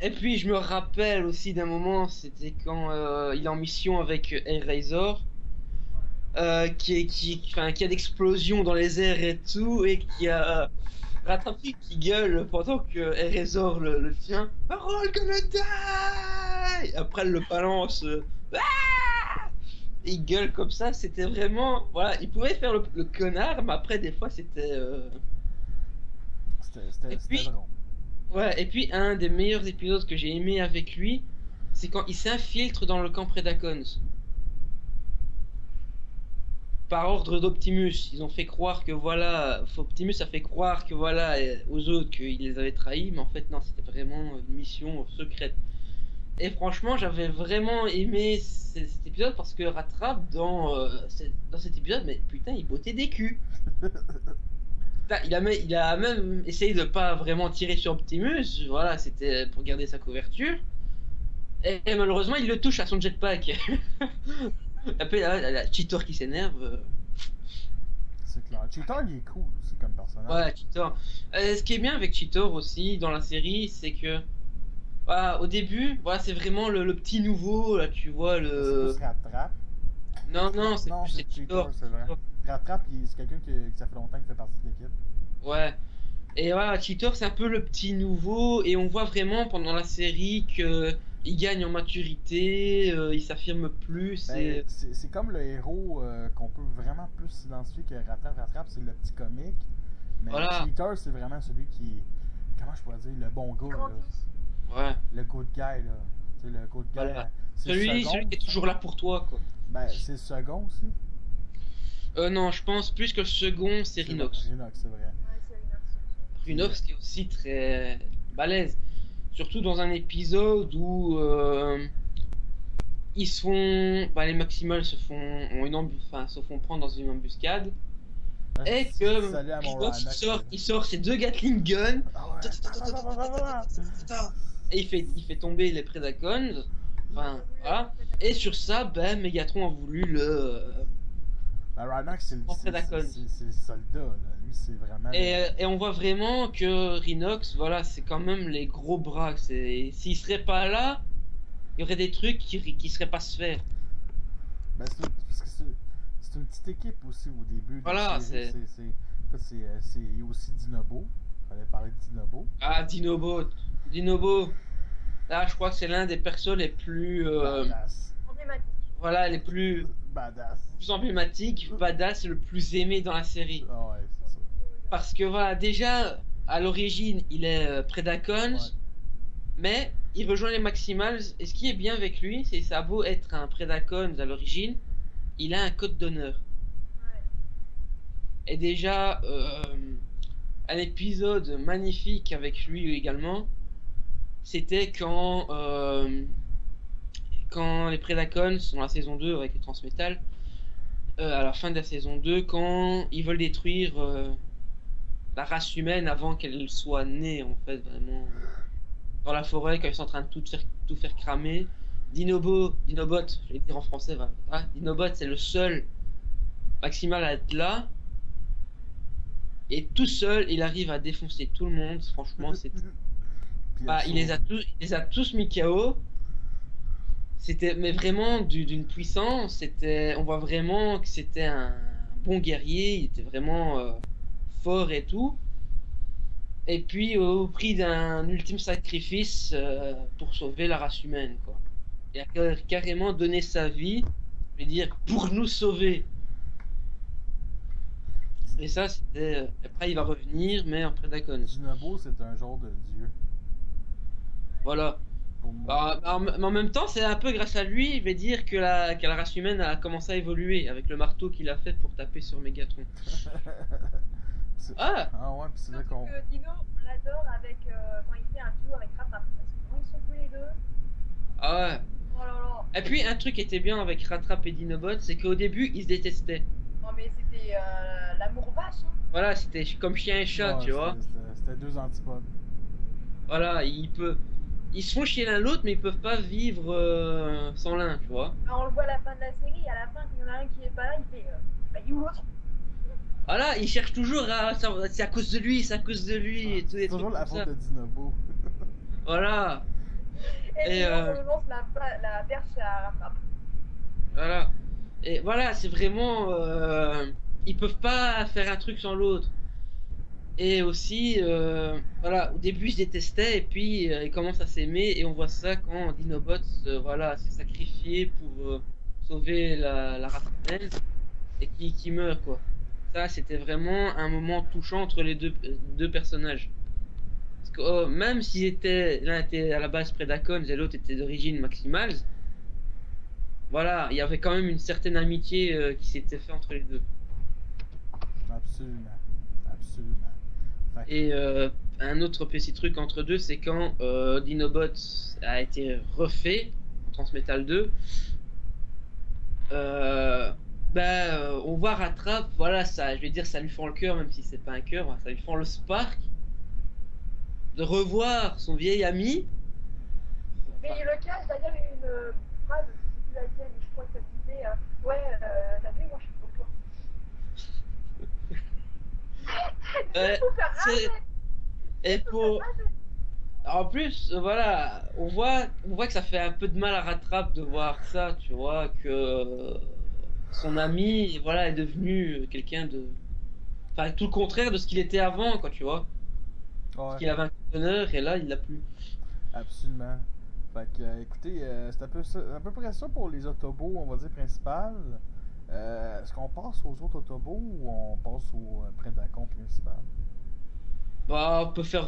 Et puis, je me rappelle aussi d'un moment, c'était quand il est en mission avec Hellraiser, qui a d'explosions dans les airs et tout, et qui a Rattrapé qui gueule pendant que Hellraiser le tient. We're all gonna die! Après, elle le balance. Il gueule comme ça, c'était vraiment. Voilà, il pouvait faire le connard, mais après, des fois, c'était. C'était drôle. Ouais, et puis un des meilleurs épisodes que j'ai aimé avec lui, c'est quand il s'infiltre dans le camp Predacons. Par ordre d'Optimus, ils ont fait croire que voilà, Optimus a fait croire que voilà aux autres qu'ils les avaient trahis, mais en fait non, c'était vraiment une mission secrète. Et franchement, j'avais vraiment aimé cet épisode parce que Rattrap dans cet épisode, mais putain, il bottait des culs. Il a même essayé de pas vraiment tirer sur Optimus, voilà, c'était pour garder sa couverture. Et malheureusement, il le touche à son jetpack. Après, la Cheetor qui s'énerve. C'est clair. Cheetor, il est cool aussi comme personnage. Ouais, Cheetor. Ce qui est bien avec Cheetor aussi dans la série, c'est que au début, voilà, c'est vraiment le petit nouveau, là, tu vois le. C'est Rattrap. Non, c'est Cheetor, c'est vrai. Rattrap, c'est quelqu'un qui ça fait longtemps qu'il fait partie de l'équipe. Ouais. Et voilà, Cheetor, c'est un peu le petit nouveau, et on voit vraiment pendant la série que il gagne en maturité, il s'affirme plus. Ben, c'est comme le héros qu'on peut vraiment plus s'identifier que Rattrape, c'est le petit comique. Mais Voilà. Cheater, c'est vraiment celui qui. Comment je pourrais dire, le bon gars, là. Ouais. Le good guy, là. Tu sais, le good guy. Voilà. C'est le Celui second. qui est toujours là pour toi, quoi. Ben, c'est le second aussi. Non, je pense plus que le second, c'est Rhinox. Rhinox, c'est vrai. Ouais, c'est Rhinox. Rhinox qui est aussi très balèze. Surtout dans un épisode où ils se font. Bah, les Maximals se font prendre dans une embuscade. Ah, Et que salut à mon Rhinox Rhinox. il sort ses 2 Gatling Guns. Ah ouais. Et il fait tomber les Predacons. Enfin, voilà. Et sur ça, ben, Megatron a voulu le. Ben, Rhinox, c'est le soldat, là. Lui, c'est vraiment. Et on voit vraiment que Rhinox, voilà, c'est quand même les gros bras. S'il serait pas là, il y aurait des trucs qui seraient pas se faire. Ben, parce que c'est une petite équipe aussi au début. Voilà, il y a aussi Dinobo. Fallait parler de Dinobo. Ah, Dinobo. Là, je crois que c'est l'un des persos les plus. Badass. Emblématique. Voilà, les plus Badass. emblématiques, badass, le plus aimé dans la série. Ah ouais, c'est ça. Parce que voilà, déjà, à l'origine, il est Predacons, Ouais. mais il rejoint les Maximals. Et ce qui est bien avec lui, c'est que ça a beau être un Predacons à l'origine, il a un code d'honneur. Ouais. Et déjà, un épisode magnifique avec lui également, c'était quand les Predacons, dans la saison 2 avec les Transmétal, à la fin de la saison 2, quand ils veulent détruire la race humaine avant qu'elle soit née, en fait, vraiment, dans la forêt, quand ils sont en train de tout faire cramer. Dinobot, je vais dire en français, voilà. Dinobot, c'est le seul Maximal à être là. Et tout seul, il arrive à défoncer tout le monde. Franchement, c'est. Puis Bah, il les a tous mis KO. C'était, mais vraiment d'une puissance. On voit vraiment que c'était un bon guerrier. Il était vraiment fort et tout. Et puis au prix d'un ultime sacrifice pour sauver la race humaine, quoi. Il a carrément donné sa vie, je veux dire, pour nous sauver. Et ça, c'était. Après, il va revenir, mais en Predacons. Dinobo, c'est un genre de dieu. Voilà. Pour moi. Mais en même temps, c'est un peu grâce à lui, je vais dire, que la race humaine a commencé à évoluer avec le marteau qu'il a fait pour taper sur Megatron. Ah! Ah ouais, puis c'est là Surtout qu'on. que Dino, on l'adore avec quand il fait un duo avec Rattrap. Parce que quand ils sont tous les deux. Ah ouais. Oh là là. Et puis, un truc qui était bien avec Rattrap et Dinobot, c'est qu'au début, ils se détestaient. Non mais c'était l'amour vache. Hein. Voilà, c'était comme chien et chat, Ouais, tu vois. C'était deux antipodes. Voilà, ils se font chier l'un l'autre, mais ils peuvent pas vivre sans l'un, tu vois. On le voit à la fin de la série, à la fin, quand il y en a un qui est pas là, il fait bah, il est où l'autre? Voilà, ils cherchent toujours à. C'est à cause de lui, c'est à cause de lui, et tout. C'est des trucs toujours la comme ça. faute de Dinobo. Voilà, Et Et, on lance la perche à Rattrap. voilà. Et voilà, c'est vraiment. Ils peuvent pas faire un truc sans l'autre. Et aussi, voilà, au début ils se détestaient, et puis ils commencent à s'aimer, et on voit ça quand Dinobot voilà, s'est sacrifié pour sauver la race humaine, et qui meurt, quoi. Ça, c'était vraiment un moment touchant entre les deux personnages. Parce que même s'ils étaient, l'un était à la base Predacons et l'autre était d'origine Maximals, voilà, il y avait quand même une certaine amitié qui s'était fait entre les deux. Absolument. Absolument. Fait que- Et un autre petit truc entre deux, c'est quand Dinobot a été refait en Transmetal 2. On voit Rattrap, voilà, ça, je vais dire, ça lui fend le cœur, même si c'est pas un cœur, ça lui fend le spark de revoir son vieil ami. Mais le cas, c'est-à-dire une phrase, je sais plus laquelle, je crois que ça disait ouais, t'as vu, moi je suis pour toi. Faut faire c'est- raser. Et pour, en plus, voilà, on voit que ça fait un peu de mal à Rattrap de voir ça, tu vois, que son ami, voilà, est devenu quelqu'un de, enfin, tout le contraire de ce qu'il était avant, quoi, tu vois. Ouais, Qu'il avait un honneur et là, il l'a plus. absolument. Fait que, écoutez, c'est à peu près ça pour les autobots, on va dire, principales. Est-ce qu'on passe aux autres autobots ou on passe au Predacon principal? Bah, on peut faire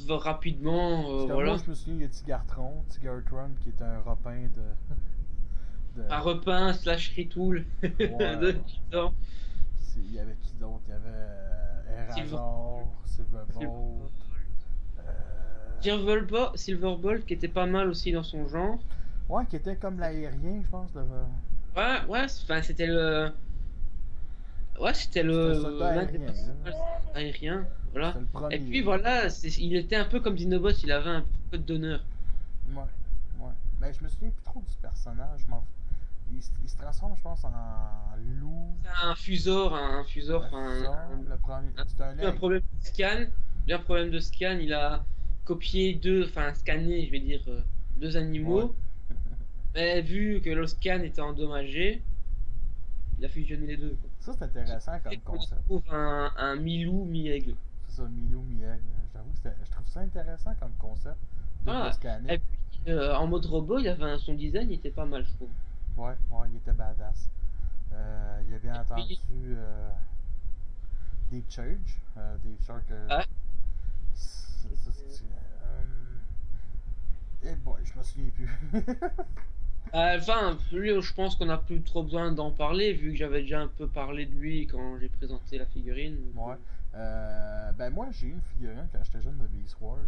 rapidement, Parce que moi, voilà. je me souviens, il y a Tigartron qui est un repin Un repeint slash retool de Ouais. Titan. Il y avait qui d'autre? Il y avait Silver- Erasor, Silverbolt. Silverbolt qui était pas mal aussi dans son genre. Ouais, qui était comme l'aérien, je pense. Ouais, enfin c'était le. Ouais, c'était C'était un le. soldat l'un des aérien. personnages aériens, voilà. C'était le premier. Et puis voilà, il était un peu comme Dinobot, il avait un code d'honneur. Ouais, ouais. Ben, je me souviens plus trop du personnage. Il se transforme, je pense, en loup. C'est un fusor, Le premier. C'est un il a un aigle. problème de scan. Il a un problème de scan, il a copié scanné, je vais dire, deux animaux. Ouais. Mais vu que le scan était endommagé, il a fusionné les deux, quoi. Ça, c'est intéressant comme Et qu'on concept. trouve un mi-loup, mi-aigle. C'est ça, Milou, Miel. J'avoue que je trouve ça intéressant comme concept de Voilà. le scanner. Et puis, en mode robot, son design était pas mal, je trouve. Ouais, il était badass. Il y avait entendu puis- des Charge, des Shark. Ah. Eh boy, je me souviens plus. Enfin, lui, je pense qu'on a plus trop besoin d'en parler, vu que j'avais déjà un peu parlé de lui quand j'ai présenté la figurine. Ouais. Ben moi, j'ai eu une figurine quand j'étais jeune de Beast Wars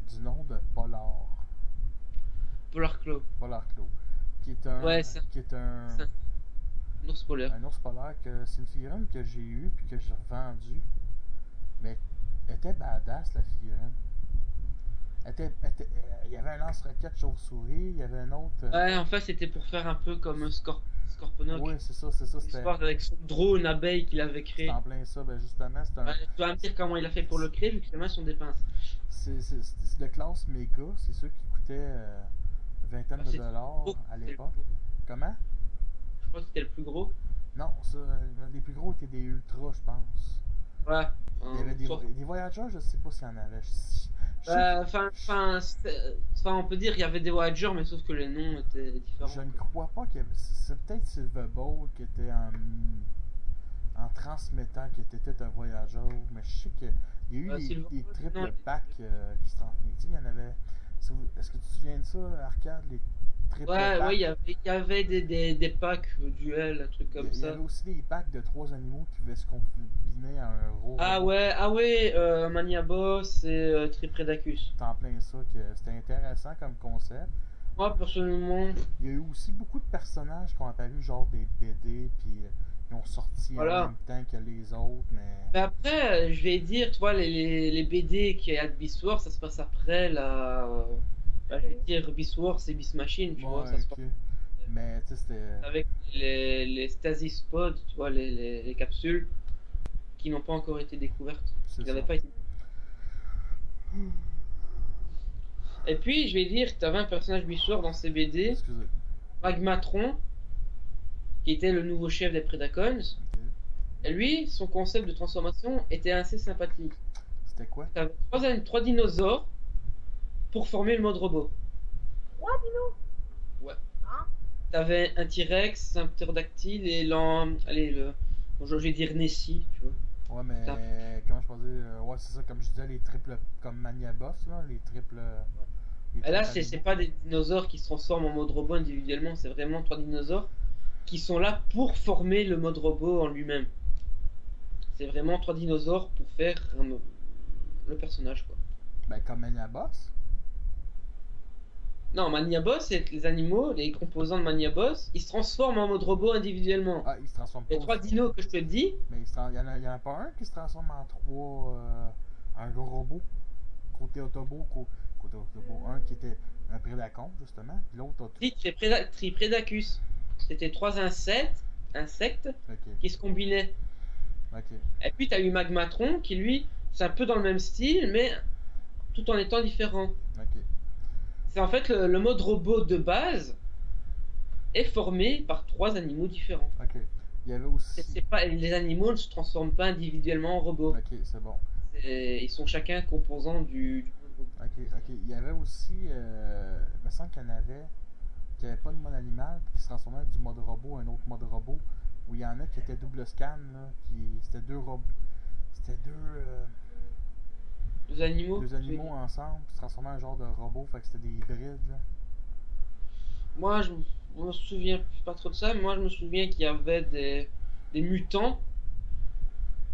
du nom de Polar. Polar Claw. Polar Claw. Qui est un. Ouais, qui est c'est un ours polaire. un ours polaire. C'est une figurine que j'ai eue puis que j'ai revendue. Mais elle était badass, la figurine. Il y avait un lance-roquette chauve-souris, il y avait un autre. Ouais, en fait, c'était pour faire un peu comme Scorponok. Oui, c'est ça. C'était L'histoire avec son drone abeille qu'il avait créé. en plein ça. Ben justement, c'est un. Ouais, tu vas me dire comment il a fait pour le créer, vu que ses mains sont des pinces. C'est de classe méga. C'est ceux qui coûtaient vingtaine Ah, de c'est dollars gros, à c'était le l'époque. plus gros. Comment? Je crois que c'était le plus gros. Non, ça, les plus gros étaient des Ultra, je pense. Ouais. Il y avait des Voyagers, je sais pas s'il y en avait. Je sais On peut dire qu'il y avait des Voyagers, mais sauf que les noms étaient différents. je ne crois pas qu'il y avait. C'est peut-être Silverbolt qui était en transmettant, qui était un voyageur, mais je sais qu'il y a eu des Silverbolt, triples non. packs qui se transmettaient. Tu sais, il y en avait. Est-ce que tu te souviens de ça, Arcade, les triples packs? Ouais, il y avait des packs duels, un truc comme Il y ça. avait aussi des packs de 3 animaux qui pouvaient se combiner à un gros. Ah robot. ouais, Mania Boss et Tripredacus. C'est en plein ça, que c'était intéressant comme concept. Moi, personnellement, Il y a eu aussi beaucoup de personnages qui ont apparu, genre des BD, puis qui ont sorti Voilà. en même temps que les autres, mais. mais après, je vais dire, tu vois, les BD qui a de Beast Wars, ça se passe après je vais dire Beast Wars et Beast Machine, tu vois, ça se ok. passe Mais tu sais, c'était. avec les Stasis Pods, tu vois, les capsules qui n'ont pas encore été découvertes. C'est Ils n'avaient ça. pas été. Et puis, je vais dire que tu avais un personnage Beast Wars dans ces BD, Excusez. Magmatron, qui était le nouveau chef des Predacons. Ok. Et lui, son concept de transformation était assez sympathique. C'était quoi? Tu avais trois dinosaures pour former le mode robot. Quoi, Dino? Ouais. Hein? Tu avais un T-Rex, un ptérodactyle et bon, je vais dire Nessie, tu vois. Ouais, mais. Comment je peux dire? Ouais, c'est ça, comme je disais, les triples. Comme Mania Boss, là, les triples. Et là, triples c'est animaux. pas des dinosaures qui se transforment en mode robot individuellement, c'est vraiment trois dinosaures qui sont là pour former le mode robot en lui-même. C'est vraiment trois dinosaures pour faire le personnage, quoi. Ben, comme Mania Boss. Non, Mania Boss, c'est les animaux, les composants de Mania Boss, ils se transforment en mode robot individuellement. Ah, il se transforme pas. Les trois dinos que je te dis, Mais il y en a pas un qui se transforme en trois. Un gros robot. Côté Autobot. Côté Autobot. Un qui était un Prédacon, justement. Puis l'autre a Tripredacus. C'était trois insectes Ok. qui se combinaient. Ok. Et puis tu as eu Magmatron qui lui, c'est un peu dans le même style, mais tout en étant différent. Ok. C'est en fait le mode robot de base est formé par trois animaux différents. Ok. Il y avait aussi. C'est pas, les animaux ne se transforment pas individuellement en robots. Ok, c'est bon. Ils sont chacun composant du mode robot. Ok. ok. Il y avait aussi. Il me semble qu'il y en avait qui n'avaient pas de mode animal, puis qui se transformaient du mode robot à un autre mode robot. Où il y en a qui étaient double scan, là. C'était deux robots. C'était Deux animaux. deux animaux ensemble, qui se transformaient en un genre de robot, fait que c'était des hybrides, là. Moi, je me souviens pas trop de ça, mais moi, je me souviens qu'il y avait des mutants.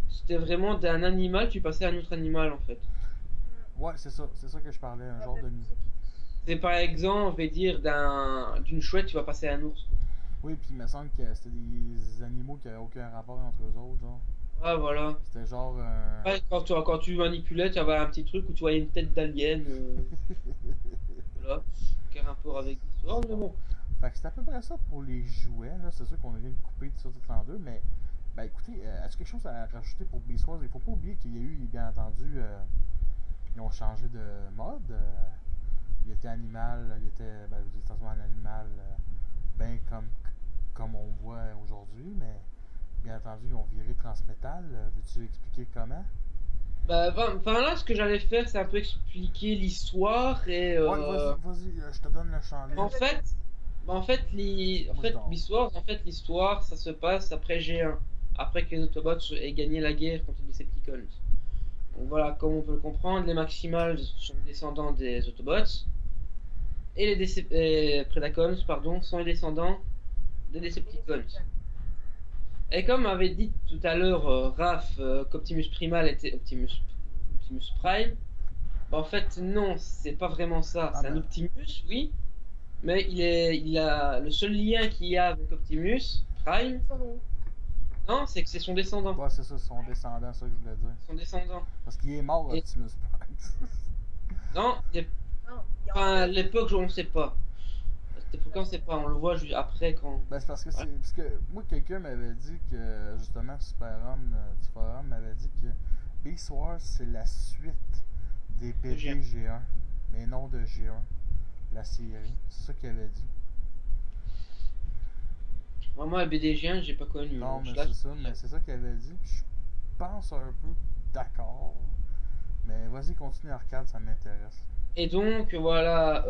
C'était vraiment d'un animal, tu passais à un autre animal en fait. Ouais, c'est ça que je parlais, un genre de. C'est par exemple, on va dire, d'une chouette, tu vas passer à un ours. Oui, puis il me semble que c'était des animaux qui avaient aucun rapport entre eux autres, genre. Ouais, voilà. C'était genre. Ouais, quand tu manipulais, tu avais un petit truc où tu voyais une tête d'alien. Voilà. Qui a un rapport avec l'histoire, mais bon. Fait que c'est à peu près ça pour les jouets, là. C'est sûr qu'on vient de couper tout ça tout en deux, mais. Ben écoutez, est-ce quelque chose à rajouter pour Beast Wars? Il faut pas oublier qu'il y a eu, bien entendu, ils ont changé de mode. Il était animal, il était, ben, je veux dire, en animal, ben comme on voit aujourd'hui, mais bien entendu, ils ont viré transmétal. Veux-tu expliquer comment? Bah, enfin là, ce que j'allais faire, c'est un peu expliquer l'histoire et. Ouais, vas-y, je te donne le champ libre. En fait, Beast Wars, en fait, l'histoire, ça se passe après G1, après que les Autobots aient gagné la guerre contre les Decepticons. Donc voilà, comme on peut le comprendre, les Maximals sont descendants des Autobots et les Predacons, pardon, sont les descendants des Decepticons. Et comme avait dit tout à l'heure Raph, qu'Optimus Primal était Optimus Prime, bah, en fait non, c'est pas vraiment ça. C'est un Optimus, oui, mais il a le seul lien qu'il y a avec Optimus Prime. Non, c'est que c'est son descendant. Ouais, c'est ça, son descendant, ça que je voulais dire. Son descendant. Parce qu'il est mort, Optimus Prime. Non, enfin, à l'époque, on ne sait pas. À cette époque, on ne sait pas, on le voit juste après quand. Ben, c'est parce que moi, quelqu'un m'avait dit que, justement, Super-Homme du forum m'avait dit que Beast Wars, c'est la suite des BD G1, mais non de G1, la série. C'est ça qu'il avait dit. Moi, le BDG1, j'ai pas connu. Non, mais c'est ça qu'il avait dit. Puis je pense un peu d'accord. Mais vas-y, continue Arcade, ça m'intéresse. Et donc, voilà.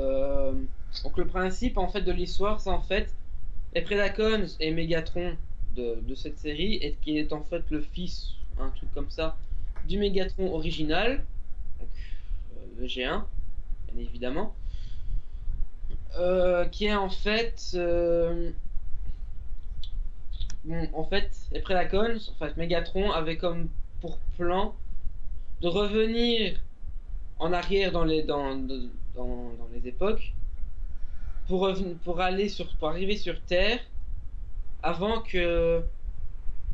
Donc, le principe en fait de l'histoire, c'est en fait les Predacons et Megatron de cette série, et qui est en fait le fils, un truc comme ça, du Megatron original, donc le G1, bien évidemment, qui est en fait. Bon, en fait, les Predacons, en fait, Megatron avait comme pour plan de revenir en arrière dans les époques pour arriver sur Terre avant que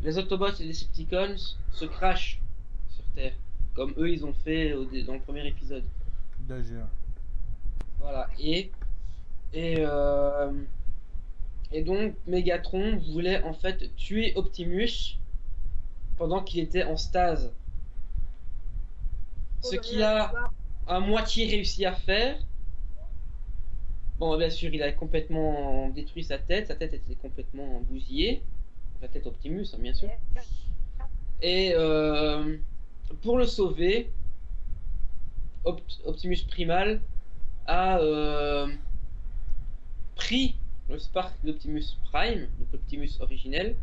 les Autobots et les Decepticons se crashent sur Terre, comme eux ils ont fait dans le premier épisode. De G1. Voilà, et donc Megatron voulait en fait tuer Optimus pendant qu'il était en stase. Ce qu'il a à moitié réussi à faire. Bon, bien sûr, il a complètement détruit sa tête était complètement bousillée. La tête Optimus, hein, bien sûr. Et pour le sauver, Optimus Primal a pris le Spark d'Optimus Prime, donc l'Optimus originel,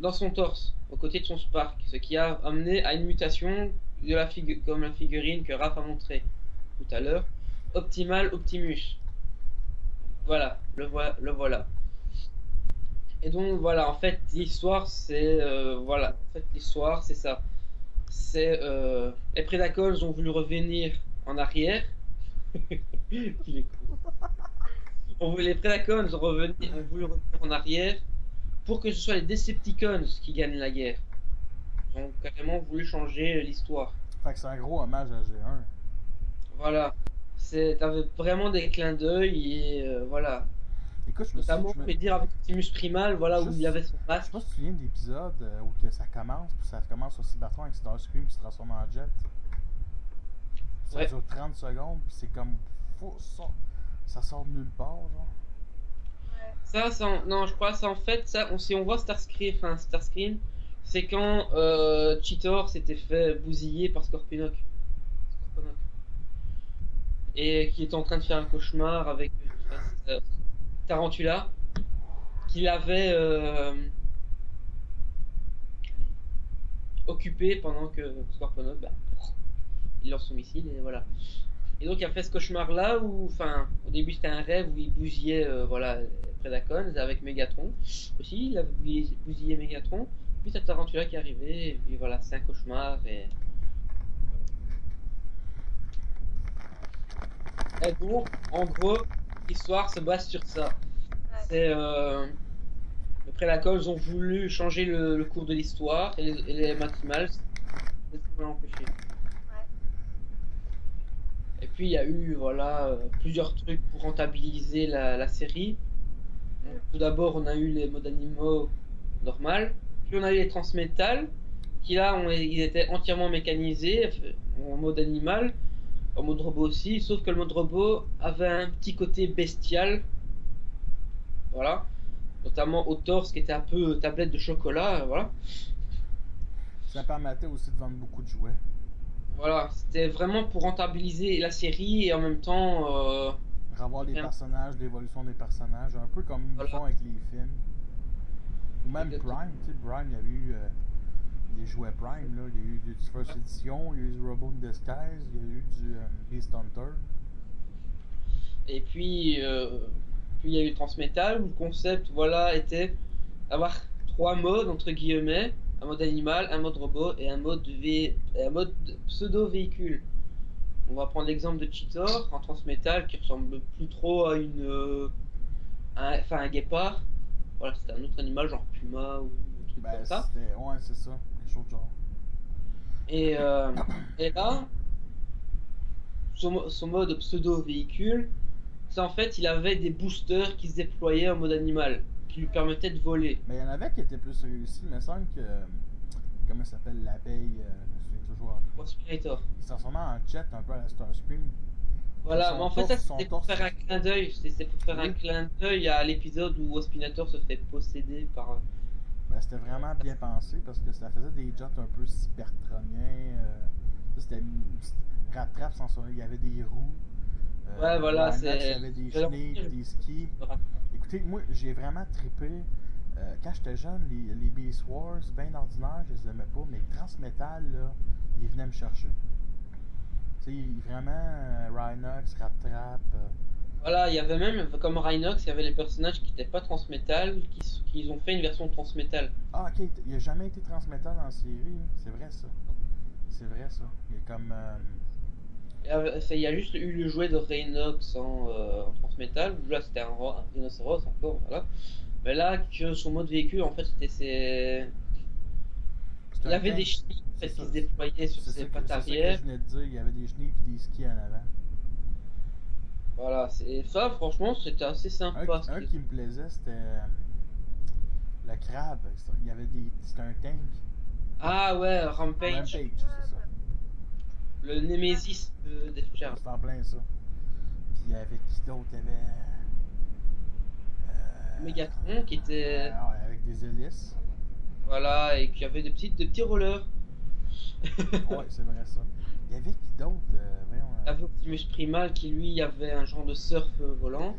dans son torse, aux côtés de son Spark, ce qui a amené à une mutation comme la figurine que Raph a montré tout à l'heure, Optimal Optimus. Voilà, le voilà. Et donc voilà, en fait l'histoire c'est l'histoire c'est ça. C'est les Predacons ont voulu revenir en arrière. Il est cool. Les Predacons ont voulu revenir en arrière pour que ce soit les Decepticons qui gagnent la guerre. Ils ont carrément voulu changer l'histoire. Fait que c'est un gros hommage à G1. Voilà. T'avais vraiment des clins d'œil et voilà. Écoute, je notamment, on peut dire avec Optimus Primal, voilà, où il y avait son masque. Je sais pas si tu te souviens de l'épisode où que ça commence, puis ça commence au Cybertron avec Starscream qui se transforme en jet. Ça dure 30 secondes, puis c'est comme fou, ça sort de nulle part, genre. Non, je crois ça en fait, si on voit Starscream, c'est quand Cheetor s'était fait bousiller par Scorponok. et qui était en train de faire un cauchemar avec Tarantula, qu'il avait occupé pendant que Scorponok, il lance son missile et voilà. Et donc il a fait ce cauchemar là où, enfin, au début c'était un rêve où il bousillait voilà, Predacons avec Megatron. Aussi, il a bousillé Megatron. Puis c'est Tarantula qui est arrivé, et puis voilà, c'est un cauchemar et donc, en gros, l'histoire se base sur ça. C'est les Predacons ont voulu changer le cours de l'histoire et les Maximals l'ont empêché. Et puis il y a eu voilà plusieurs trucs pour rentabiliser la série. Donc, tout d'abord on a eu les modes animaux normales, puis on a eu les transmétal qui là ils étaient entièrement mécanisés en mode animal, en mode robot aussi, sauf que le mode robot avait un petit côté bestial, voilà, notamment au torse qui était un peu tablette de chocolat, voilà. Ça permettait aussi de vendre beaucoup de jouets. Voilà, c'était vraiment pour rentabiliser la série et en même temps revoir les personnages, l'évolution des personnages, un peu comme ils font avec les films. Ou même Prime, tu sais, Prime, il y avait eu des jouets Prime, là. Il y a eu du First Edition, il y a eu du Robot in Disguise, il y a eu du Beast Hunter. Et puis il y a eu Transmetal où le concept voilà était d'avoir 3 modes entre guillemets, un mode animal, un mode robot et un mode pseudo-véhicule. On va prendre l'exemple de Cheetor en Transmetal qui ressemble plus trop à un guépard. Voilà, c'était un autre animal genre Puma ou un truc comme ça. Ouais, c'est ça, quelque chose de genre. Et là, son mode pseudo-véhicule, c'est en fait il avait des boosters qui se déployaient en mode animal, qui lui permettaient de voler. Mais il y en avait qui étaient plus réussis, mais il me semble que. Comment ça s'appelle l'abeille, je me souviens toujours. Waspinator. Il se transformait en jet un peu à la Starscream. Voilà, mais en fait, ça c'était pour faire un clin d'œil. C'est pour faire un clin d'œil à l'épisode où Waspinator se fait posséder par. Ben, c'était vraiment bien pensé parce que ça faisait des jets un peu cybertroniens. C'était rattrape sans son. Il y avait des roues. Ouais, voilà, c'est. Il y avait des chenilles, des skis. Écoutez, moi j'ai vraiment trippé. Quand j'étais jeune, les Beast Wars, bien ordinaires, je les aimais pas, mais le Transmetal, là, ils venaient me chercher. Tu sais, vraiment, Rhinox, Rat-Trap. Voilà, il y avait même, comme Rhinox, il y avait les personnages qui n'étaient pas Transmetal, qui ont fait une version Transmetal. Ah, ok, il n'a jamais été Transmetal dans la série, c'est vrai ça. C'est vrai ça. Il est comme. Il y a juste eu le jouet de Rhinox en Transmetal, où là c'était un rhinocéros encore, voilà. Mais là, que son mode véhicule, en fait, c'était il y avait des chenilles en fait, qui se déployaient sur ses pattes arrière. C'est ça que je venais de dire, il y avait des chenilles et des skis en avant. Voilà, ça, franchement, c'était assez sympa. Un qui me plaisait, c'était le crabe. Il y avait c'était un tank. Ah ouais, Rampage. Rampage, c'est ça. Le Nemesis de Def Jam. C'est en plein ça. Puis il y avait qui d'autre? Il y avait. Megatron qui était. Ouais, avec des hélices. Voilà, et qui avait des petits rollers. Ouais, c'est vrai ça. Il y avait qui d'autre? Il y avait Optimus Primal qui lui avait un genre de surf volant.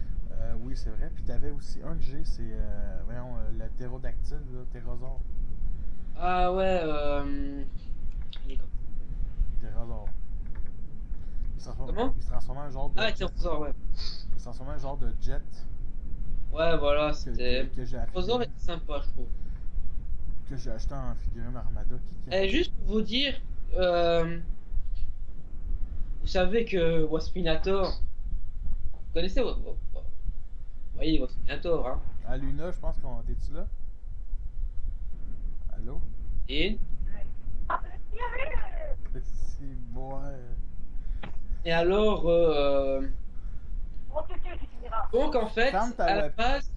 Oui, c'est vrai. Puis t'avais aussi un que j'ai, c'est le ptérodactyle, le ptérosaure. Ah ouais, Ptérosaure. Comment? Il se transformait en genre de. Ah, ptérosaure, ouais. Il se transformait en genre de jet. Ouais, voilà, c'était. Ptérosaure était sympa, je trouve. Que j'ai acheté en figurine Armada. Juste pour vous dire, vous savez que Waspinator. Vous connaissez voyez Waspinator, hein? À Luna, je pense qu'on. T'es-tu là? Allô? Et C'est bon. Et alors, donc en fait, à la base,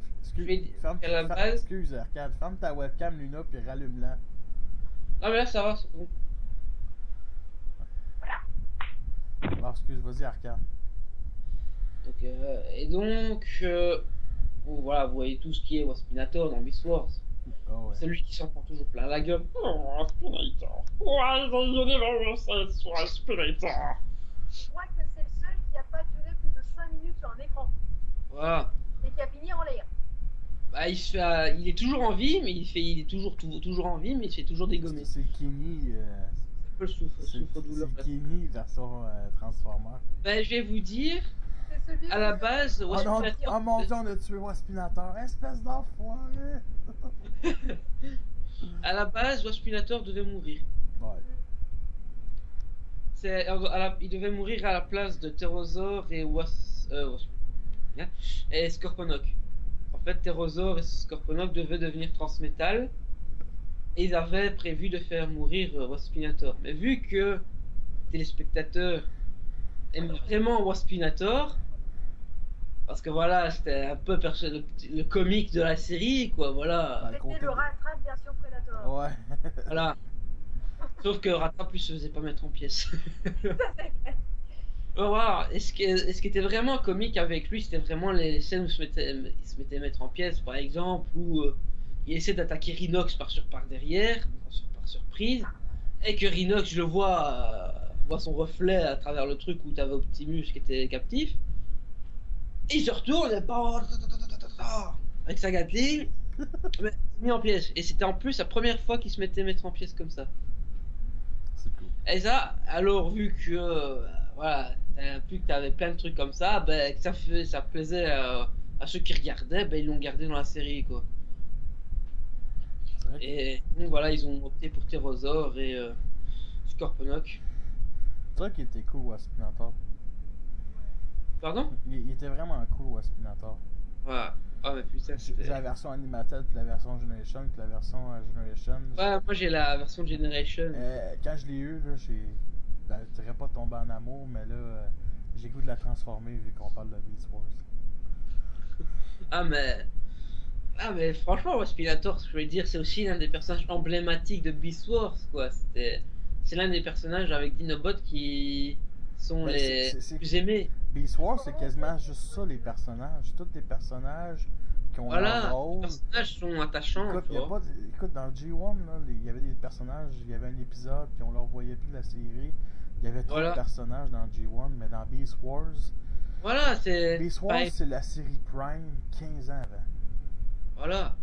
Excuse, Arcade, ferme ta webcam Luna puis rallume-la. Non mais là ça va, c'est bon. Alors, excuse, vas-y Arcade. Donc, et donc, voilà, vous voyez tout ce qui est Waspinator dans Beast Wars. Oh, ouais. C'est lui qui s'en prend toujours plein la gueule. Oh, Waspinator. Why the universe is Waspinator? Je crois que c'est le seul qui a pas duré plus de 5 minutes sur un écran Voilà. et qui a fini en l'air. Bah, il est toujours en vie, mais il est toujours en vie, mais il se fait toujours dégommer. C'est Kenny. Un peu le souffre-douleur. C'est Kenny version Transformer. Bah, je vais vous dire, C'est celui à la base, Oh non, Waspinator- oh mon dieu, on a tué Waspinator. Espèce d'enfoiré. à la base, Waspinator devait mourir. Ouais. Il devait mourir à la place de Pterosaur et et Scorponok. En fait, Pterosaur et Scorponok devaient devenir Transmétal. Et ils avaient prévu de faire mourir Waspinator. Mais vu que les téléspectateurs aiment vraiment Waspinator, parce que voilà, c'était un peu le comique de la série, quoi, voilà. C'était le Rattrap version Predator. Ouais. Voilà. Sauf que Rattrap, lui, se faisait pas mettre en pièces. Voilà. Et ce qui était vraiment comique avec lui, c'était vraiment les scènes où il se mettait à mettre en pièces, par exemple, où il essaie d'attaquer Rhinox par derrière, par surprise, et que Rhinox, je le vois son reflet à travers le truc où t'avais Optimus qui était captif, et il se retourne et avec sa Gatling, mais mis en pièces. Et c'était en plus la première fois qu'il se mettait à mettre en pièces comme ça. C'est cool. Et ça, alors vu que voilà, vu que t'avais plein de trucs comme ça, ben que ça plaisait à ceux qui regardaient, ben ils l'ont gardé dans la série, quoi. C'est vrai que- Et donc voilà, ils ont opté pour Pterosaur et Scorponok. C'est vrai qu'il était cool, Waspinator. Pardon? Il était vraiment cool, Waspinator. Voilà. Ah mais putain, J'ai c'était... la version Animated, puis la version Generation, puis la version Generation. Ouais, moi j'ai la version Generation. Quand je l'ai eu, là, je dirais pas tombé en amour, mais là, j'ai goût de la transformer vu qu'on parle de Beast Wars. Ah mais franchement, Waspinator, je veux dire, c'est aussi l'un des personnages emblématiques de Beast Wars, quoi. C'est l'un des personnages avec Dinobot qui sont Ben, les c'est- plus aimés. Beast Wars, c'est quasiment juste ça, les personnages. Tous des personnages qui ont Voilà, leur les rôle. personnages sont attachants, Écoute, tu vois. écoute, dans G1, là, il y avait des personnages, il y avait un épisode, puis on leur voyait plus la série. Il y avait trop Voilà. de personnages dans G1, mais dans Beast Wars, Voilà, c'est... Beast Wars, pareil. c'est la série Prime 15 ans avant. Voilà.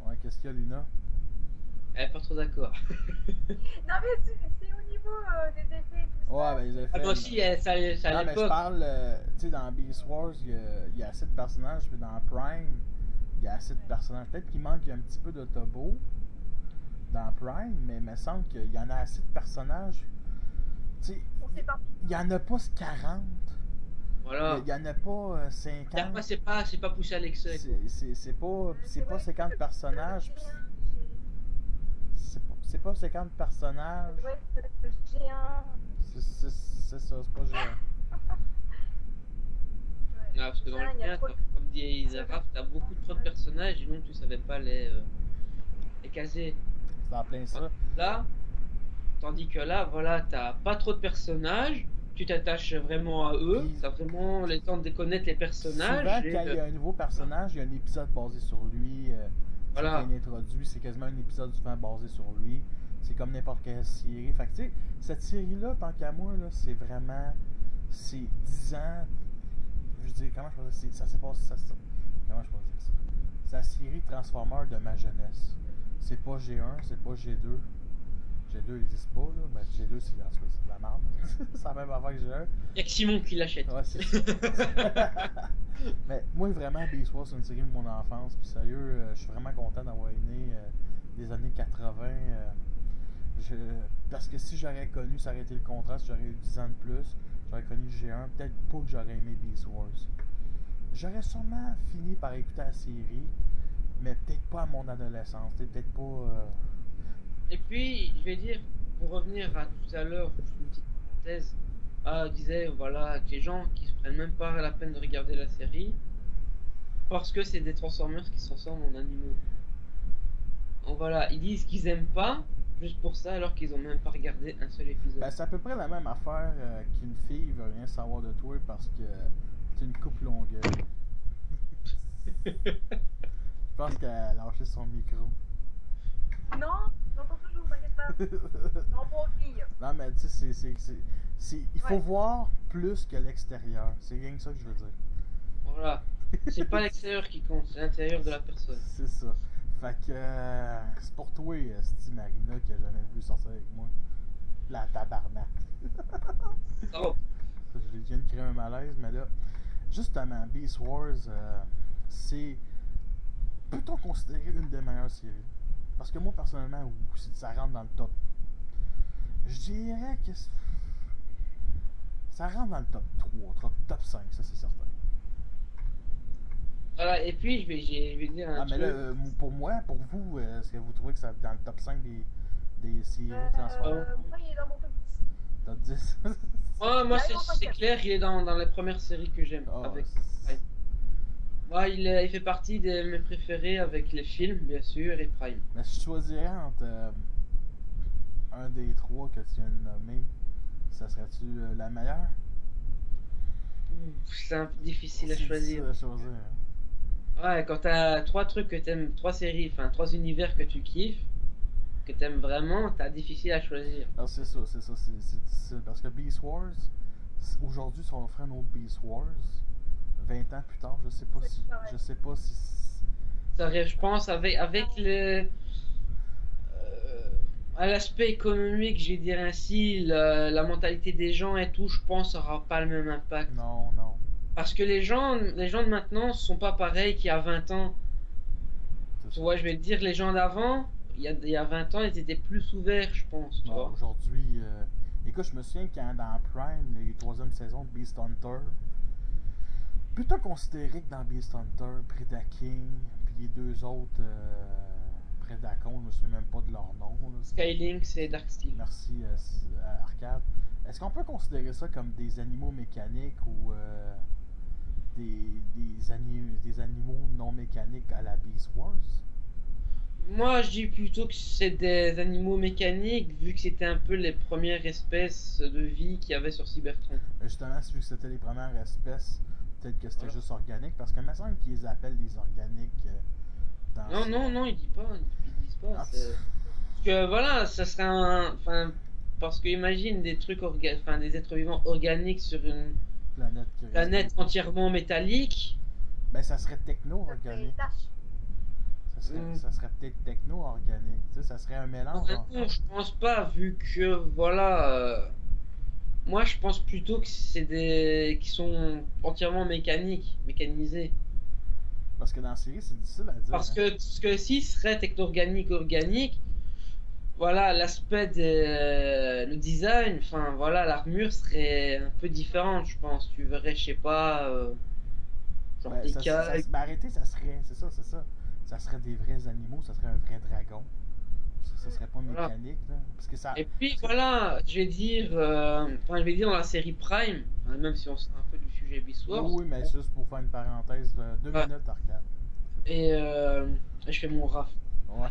Ouais, qu'est-ce qu'il y a, Luna? Elle est pas trop d'accord. Non mais c'est au niveau des effets et tout Ouais, ça. ben ils avaient Ah, fait. moi aussi, ça Non, à mais je l'époque. parle, tu sais, dans Beast Wars, il y a assez de personnages, puis dans Prime, il y a assez de personnages. Peut-être qu'il manque un petit peu d'autobo dans Prime, mais il me semble qu'il y en a assez de personnages. Tu sais, On sait pas. il y en a pas 40. Voilà. Il y en a pas 50. D'après, c'est pas poussé à l'excès, quoi. C'est pas 50 personnages. Puis c'est pas 50 personnages. Ouais, j'ai un. C'est ça, c'est pas géant. Ah, parce que dans Ah, le il y a tien, trop de- comme dit Zaraf, t'as beaucoup trop de personnages et donc tu savais pas les caser. C'est en plein ça. Là, tandis que là, voilà, t'as pas trop de personnages, tu t'attaches vraiment à eux, Puis- t'as vraiment le temps de connaître les personnages. Souvent, et, quand il y a un nouveau personnage, il y a un épisode basé sur lui. Voilà. Qui est introduit, c'est quasiment un épisode souvent basé sur lui. C'est comme n'importe quelle série. Fait que tu sais, cette série-là, tant qu'à moi, là, c'est vraiment. C'est 10 ans. Je veux dire, comment je peux dire ça s'est passé. Comment je peux dire ça? C'est la série Transformers de ma jeunesse. C'est pas G1, c'est pas G2. G2 il n'existe pas, là. Ben, G2 c'est de la merde. C'est la même affaire que G1. Y'a que Simon qui l'achète. Ouais, c'est ça. Mais moi, vraiment, Beast Wars, c'est une série de mon enfance. Puis sérieux, je suis vraiment content d'avoir né des années 80. Parce que si j'aurais connu, ça aurait été le contraire. Si j'aurais eu 10 ans de plus, j'aurais connu G1. Peut-être pas que j'aurais aimé Beast Wars. J'aurais sûrement fini par écouter la série, mais peut-être pas à mon adolescence. Peut-être pas. Et puis, je vais dire, pour revenir à tout à l'heure, juste une petite parenthèse, je disais, voilà, que les gens qui se prennent même pas la peine de regarder la série, parce que c'est des Transformers qui se transforment en animaux. Donc voilà, ils disent qu'ils aiment pas, juste pour ça, alors qu'ils ont même pas regardé un seul épisode. Ben, c'est à peu près la même affaire qu'une fille veut rien savoir de toi parce que t'es une coupe longueuil. Je pense qu'elle a lâché son micro. Non, j'entends toujours, t'inquiète pas. Non, pour aux filles. Non, mais tu sais, il faut Ouais. voir plus que l'extérieur. C'est rien que ça que je veux dire. Voilà. C'est pas l'extérieur qui compte, c'est l'intérieur de la personne. C'est ça. Fait que c'est pour toi, Steve Marina, qui a jamais voulu sortir avec moi. La tabarnak. Oh. Je viens de créer un malaise, mais là, justement, Beast Wars, c'est. Peut-on considérer une des meilleures séries? Parce que moi, personnellement, ça rentre dans le top. Je dirais que ça rentre dans le top 3, top 5, ça c'est certain. Voilà, et puis je vais dire un Ah, mais truc. là, pour moi, pour vous, est-ce que vous trouvez que ça dans le top 5 des séries Transformers? Moi, il est dans mon top 10. Top 10? Moi Là, il est en c'est cinquième. clair, il est dans les premières séries que j'aime. Ah, Avec... c'est- Moi, il fait partie de mes préférés avec les films, bien sûr, et Prime. Mais je choisirais entre un des trois que tu viens de nommer. Ça serait-tu la meilleure? C'est un peu difficile à C'est choisir. difficile à choisir, hein. Ouais, quand t'as trois trucs que t'aimes, trois séries, enfin trois univers que tu kiffes, que t'aimes vraiment, t'as difficile à choisir. Alors c'est ça, c'est difficile. Parce que Beast Wars, aujourd'hui, si on ferait un autre Beast Wars, 20 ans plus tard, C'est pareil. je sais pas si. Ça arrive, je pense, avec le. À l'aspect économique, je vais dire ainsi, la mentalité des gens et tout, je pense, ça aura pas le même impact. Non, non. Parce que les gens de maintenant sont pas pareils qu'il y a 20 ans. C'est Tu ça. vois, je vais te dire, les gens d'avant, il y a 20 ans, ils étaient plus ouverts, je pense, tu Non, vois. aujourd'hui, écoute, je me souviens quand dans Prime, les troisième saison de Beast Hunter, plutôt considéré que dans Beast Hunter, Predaking, puis les deux autres Predacons, je me souviens même pas de leur nom. Là. Skylynx et Darksteel. Merci Arcade. Est-ce qu'on peut considérer ça comme des animaux mécaniques ou des animaux non mécaniques à la Beast Wars? Moi, je dis plutôt que c'est des animaux mécaniques, vu que c'était un peu les premières espèces de vie qu'il y avait sur Cybertron. Justement, vu que c'était les premières espèces, peut-être que c'était Voilà. juste organique, parce que il me semble qu'ils appellent les organiques dans Non, ils disent pas, ils disent pas. Ah, c'est- Parce que voilà, ça serait un. Enfin, parce que imagine des trucs, enfin, des êtres vivants organiques sur une planète qui planète entièrement métallique. Ben, ça serait Ça fait techno-organique. tâche. Ça serait peut-être techno-organique. Tu sais, ça serait un mélange. Non, je pense pas, vu que voilà. Moi, je pense plutôt que c'est des qui sont entièrement mécaniques, mécanisés. Parce que dans la série, c'est difficile à dire. Parce hein. que ce que si serait techno-organique, organique, voilà, l'aspect le design, enfin voilà, l'armure serait un peu différente, je pense. Tu verrais, je sais pas, genre Ben, des ça, cailles. ben, arrêtez, ça serait. C'est ça. Ça serait des vrais animaux, ça serait un vrai dragon. Ça serait pas Voilà. mécanique, là. Parce que ça. Et puis voilà, je vais dire, enfin je vais dire dans la série Prime, hein, même si on sort un peu du sujet Beast Wars, Oui, mais juste pour faire une parenthèse, 2 Ouais. minutes, Arcade. et je fais mon raf. Ouais.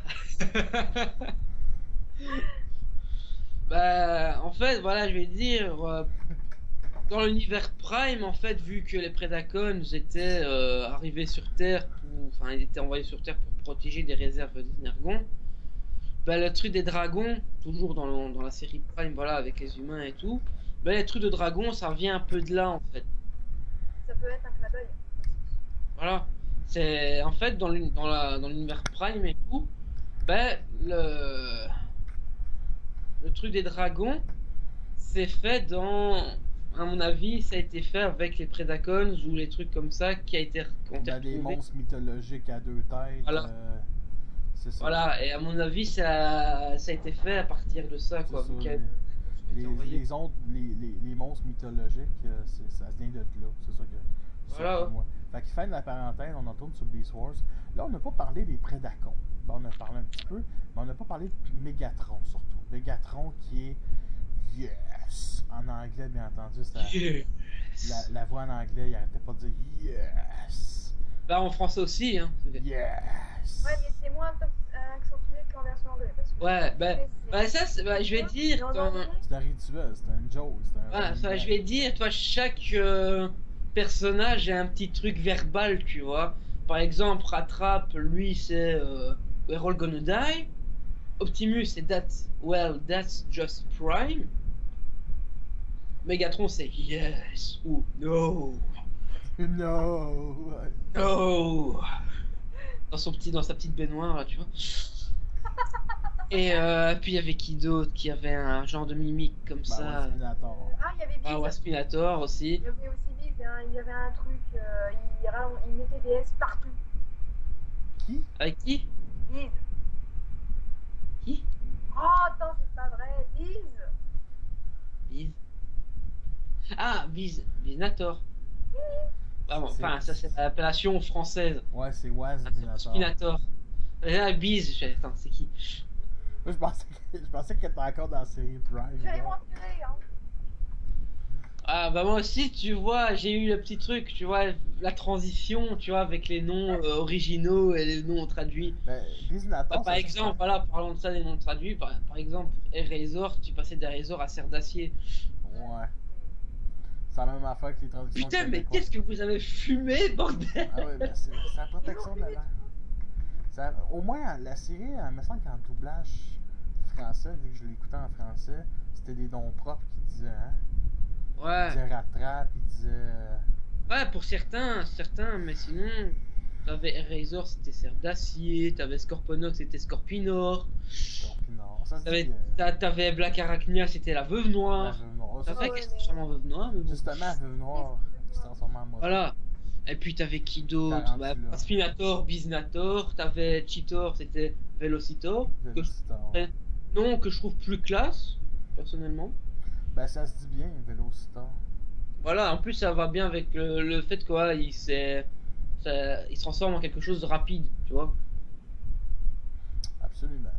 Bah, en fait, voilà, je vais dire, dans l'univers Prime, en fait, vu que les Predacons étaient arrivés sur Terre, enfin, ils étaient envoyés sur Terre pour protéger des réserves d'Energon, bah, le truc des dragons, toujours dans la série Prime, voilà, avec les humains et tout, bah, les trucs de dragons, ça vient un peu de là, en fait. Ça peut être un clin d'œil. Voilà. C'est, en fait, dans l'univers Prime et tout, bah, le truc des dragons, c'est fait à mon avis, ça a été fait avec les Predacons ou les trucs comme ça qui a été qui ont été Ben, des retrouvés. monstres mythologiques à 2 têtes. Voilà. C'est ça. Voilà, et à mon avis, ça a été fait à partir de ça, quoi. C'est ça, vu qu'il a les, été envoyé. les autres, les monstres mythologiques, ça vient de là. C'est ça que. Voilà. pour moi. Fait qu'il fait de la parenthèse, on en tourne sur Beast Wars. Là, on n'a pas parlé des Predacons. Ben, on a parlé un petit peu, mais on n'a pas parlé de Megatron surtout. Megatron qui est yes en anglais, bien entendu. La voix en anglais, il arrêtait pas de dire yes. Là, en français aussi, hein. Yes. Ouais, mais c'est moins accentué qu'en version anglaise. Parce que Ouais, ben, c'est- ça, je vais dire, Mais en anglais, C'est un rituel, c'est un joke. voilà, ça, je vais dire, toi, chaque personnage a un petit truc verbal, tu vois. Par exemple, Rattrap, lui, c'est We're all gonna die. Optimus c'est that's just Prime. Megatron c'est yes ou no. No. No. Dans sa petite baignoire là, tu vois. Et puis il y avait qui d'autre qui avait un genre de mimique comme Bah, ça. Waspinator. Ah, il y avait Biz. Ah, Waspinator aussi. Il y avait aussi Biz, hein. Il y avait un truc, il mettait des S partout. Qui? Avec qui? Biz. Qui? Oh, attends, c'est pas vrai. Biz. Biz. Ah, Biznator. Ah, bon, enfin, ça c'est l'appellation française. Ouais, c'est Waspinator. Spinator. Ah, Biz, attends, c'est qui? Moi, je pensais que t'étais encore dans la série Prime. J'allais genre. m'en tirer, hein. Ah bah moi aussi, tu vois, j'ai eu le petit truc, tu vois, la transition, tu vois, avec les noms originaux et les noms traduits. Ben, Biznator, Bah, par ça, exemple, voilà, parlons de ça, des noms traduits, par exemple, Eraser, tu passais d'Eraser à Serre d'Acier. Ouais. C'est la même affaire que les traductions. Putain, mais québécoises. qu'est-ce que vous avez fumé, bordel? Ah ouais, ben c'est la protection de la langue. Au moins, la série, il me semble qu'en doublage français, vu que je l'écoutais en français, c'était des noms propres qui disaient, hein. Ils Ouais, disaient rattrape, ils disaient. ouais, pour certains, mais sinon, t'avais Eraser, c'était Serre d'Acier, t'avais Scorponok, c'était Scorpinor, Scorpinor. Ça se dit. t'avais Black Arachnia, c'était la Veuve La Noire. Veuve Noire. C'est Ça, vrai ouais, qu'elle se mais- transforme en Veuve Noire, mais bon. justement, la Veuve Noire qui se transformait en moto. Voilà. Et puis t'avais qui d'autre? Tarantula. Bah, Spinator, Biznator, t'avais Cheetor, c'était Velocitor. Vélocitor. Non, que je trouve plus classe, personnellement. Ben, ça se dit bien, Vélocitor. Voilà, en plus ça va bien avec le fait qu'il il se transforme en quelque chose de rapide, tu vois. Absolument.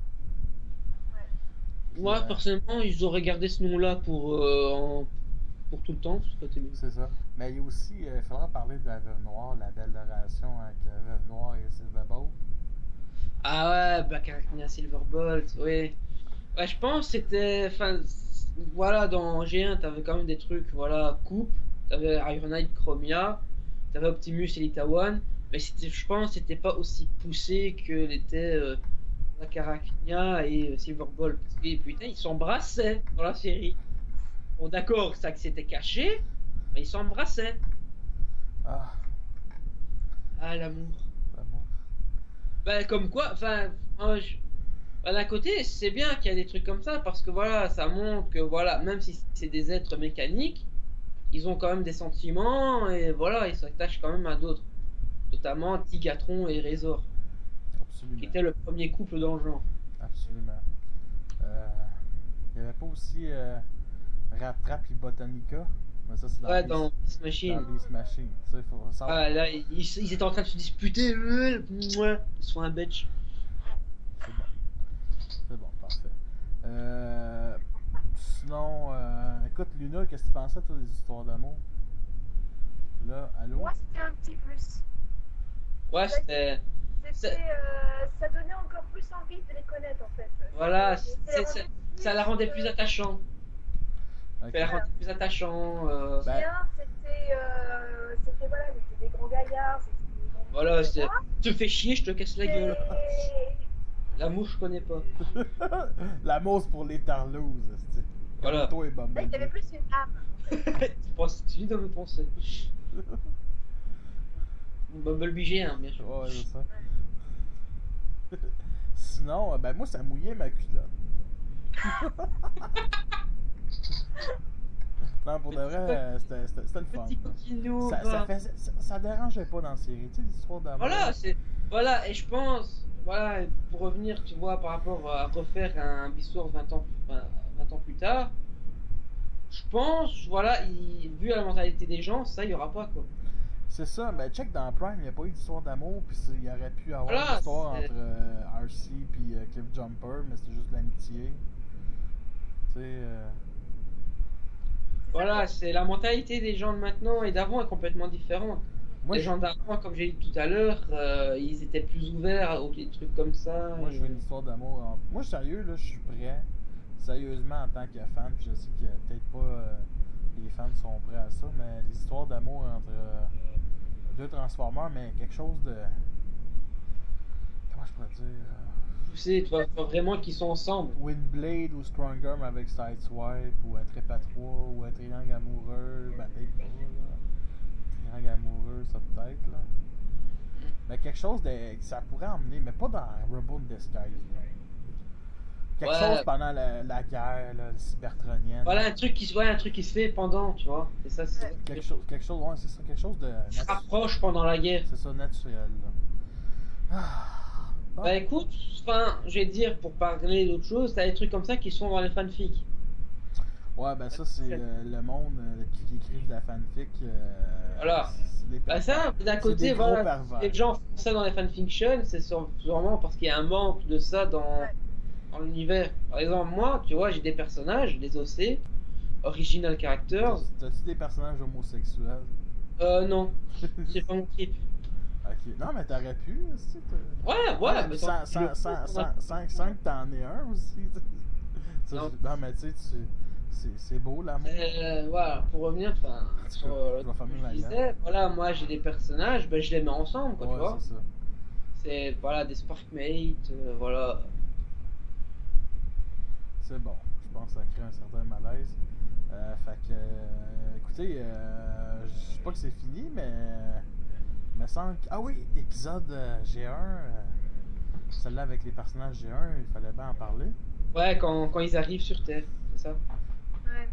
Puis, Moi, personnellement, ils auraient gardé ce nom-là pour tout le temps, ce serait bien. C'est ça. Mais il y a aussi, il faudra parler de la Veuve Noire, la belle relation avec Veuve Noire et Silverbolt. Ah ouais, Black Arachnia Silverbolt, oui. Ouais, je pense que c'était. Enfin, voilà, dans G1, t'avais quand même des trucs, voilà, coupe. T'avais Ironhide Chromia, t'avais Optimus Elita One, mais je pense que c'était pas aussi poussé que l'était Black Arachnia et Silverbolt. Parce que putain, ils s'embrassaient dans la série. Bon, d'accord, ça que c'était caché, mais ils s'embrassaient. Ah, Ah, l'amour. vraiment. Bah, comme quoi, enfin, bah, d'un côté, c'est bien qu'il y a des trucs comme ça parce que voilà, ça montre que voilà, même si c'est des êtres mécaniques, ils ont quand même des sentiments et voilà, ils s'attachent quand même à d'autres, notamment Tigatron et Razor, qui Absolument. étaient le premier couple dans le genre. Absolument. Il n'y avait pas aussi Rattrap et Botanica. Mais ça, c'est dans Ouais, Beast- dans Beast Machine. dans Beast Machine. Ça, il faut savoir. Ah, là, ils étaient en train de se disputer, mouah, ils se font un bitch. C'est bon. C'est bon, parfait. Sinon, écoute, Luna, qu'est-ce que tu pensais, toi, des histoires d'amour? Là, allô? Moi, c'était un petit plus. Ouais, c'était. Ça donnait encore plus envie de les connaître, en fait. Voilà, C'était ça la rendait plus attachante. Ok. Ça la rendait plus attachant. Ben- Bien, c'était voilà, c'était des gros gaillards, c'était des grands Voilà, c'est. gaillards. Tu me fais chier, je te casse la gueule. Et- L'amour, je connais pas. La mousse pour les tarlouses, c'est. Voilà. Toi et Là, il y avait Bumblebee. plus une âme. Tu vis dans mes pensées. Bumblebee G1, bien sûr. Ouais, c'est ça. Sinon, ben moi, ça mouillait ma culotte. Non, pour de vrai, c'était le fun. Petit là. coquinou. Ça dérangeait pas dans la série, tu sais, l'histoire d'amour. Voilà, voilà, et je pense, voilà, pour revenir, tu vois, par rapport à refaire un Beast Wars 20 ans plus tard, je pense, voilà, vu la mentalité des gens, ça, il y aura pas, quoi. C'est ça, ben check dans Prime, il n'y a pas eu d'histoire d'amour, puis il y aurait pu avoir Voilà, une histoire c'est- entre RC et Cliff Jumper, mais c'était juste l'amitié. Tu sais, Voilà, c'est la mentalité des gens de maintenant et d'avant est complètement différente. moi, Les gens d'avant, comme j'ai dit tout à l'heure, ils étaient plus ouverts aux des trucs comme ça. Moi, je veux une histoire d'amour. Moi, sérieux, là, je suis prêt. Sérieusement, en tant que fan, puis je sais que peut-être pas les fans sont prêts à ça, mais des histoires d'amour entre deux Transformers, mais quelque chose de. Comment je pourrais dire poussé, tu vois vraiment qu'ils sont ensemble. Windblade ou Strongarm avec Sideswipe ou un Trépas 3 ou un Triangle amoureux, ben peut-être pas là. Triangle amoureux, ça peut-être là. Mais quelque chose de, que ça pourrait emmener, mais pas dans Rebel in Disguise. Là. Quelque chose pendant la guerre là, cybertronienne. Voilà un truc qui se fait pendant, tu vois. C'est ça, c'est quelque chose, ouais, c'est ça, quelque chose de. Qui se rapproche pendant la guerre. C'est ça, naturel là. Bon. Bah écoute, enfin, je vais te dire, pour parler d'autre chose, t'as des trucs comme ça qui sont dans les fanfics. Ouais, ben ça, c'est le monde qui écrivent de la fanfic. Voilà. Bah ça, d'un côté, voilà, les gens font ça dans les fanfictions, c'est sûrement parce qu'il y a un manque de ça dans l'univers. Par exemple, moi, tu vois, j'ai des personnages, des OC, Original Characters. T'as-tu des personnages homosexuels? Non, c'est pas mon trip. Ok, non, mais t'aurais pu aussi. Ouais, mais sans que t'en aies un aussi. Non, mais tu sais, c'est beau l'amour. Voilà, pour revenir, enfin, je disais, voilà, moi j'ai des personnages, ben je les mets ensemble, quoi, tu vois. C'est ça. C'est, voilà, des Sparkmates, voilà. C'est bon, je pense que ça crée un certain malaise. Fait que, écoutez, je sais pas que c'est fini, mais me semble que... Ah oui, épisode G1, celle-là avec les personnages G1, il fallait bien en parler. Ouais, quand ils arrivent sur Terre, c'est ça. Ouais.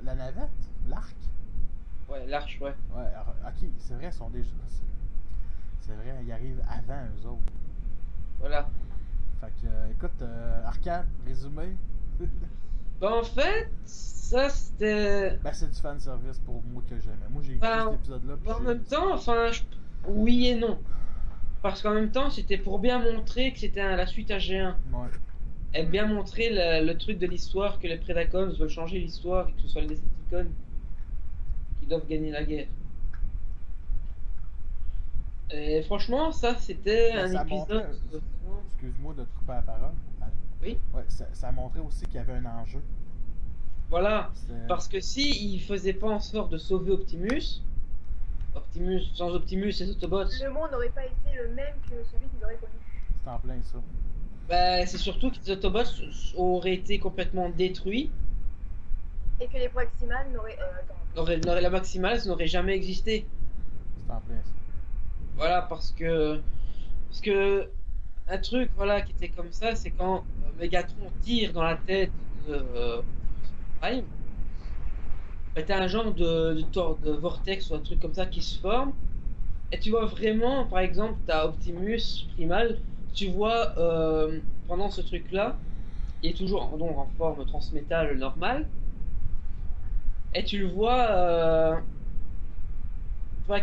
La navette, l'arc. Ouais, l'arche, ouais. Ouais, ok, c'est vrai, ils sont déjà... C'est vrai, ils arrivent avant eux autres. Voilà. Fait que, écoute, Arcade, résumé. Ben en fait, ça c'était... Ben c'est du fanservice pour moi que j'aimais. Moi j'ai écouté cet épisode-là. En même temps, enfin, oui et non. Parce qu'en même temps, c'était pour bien montrer que c'était la suite à G1. Ouais. Et bien montrer le truc de l'histoire, que les Predacons veulent changer l'histoire et que ce soit les Decepticons qui doivent gagner la guerre. Et franchement, ça c'était un épisode... Excuse-moi de te couper la parole. Oui. Ouais, ça montrait aussi qu'il y avait un enjeu. Voilà, parce que si ils faisaient pas en sorte de sauver Optimus, sans Optimus et Autobots, le monde n'aurait pas été le même que celui qu'ils auraient connu. C'est en plein ça. Bah, c'est surtout que les Autobots auraient été complètement détruits. Et que les Maximals n'auraient... la Maximals n'aurait jamais existé. C'est en plein ça. Voilà, parce que un truc voilà qui était comme ça, c'est quand Megatron tire dans la tête de Prime, bah, t'as un genre de vortex ou un truc comme ça qui se forme, et tu vois vraiment, par exemple, t'as Optimus Primal, tu vois pendant ce truc là, il est toujours donc en forme transmétal normale, et tu le vois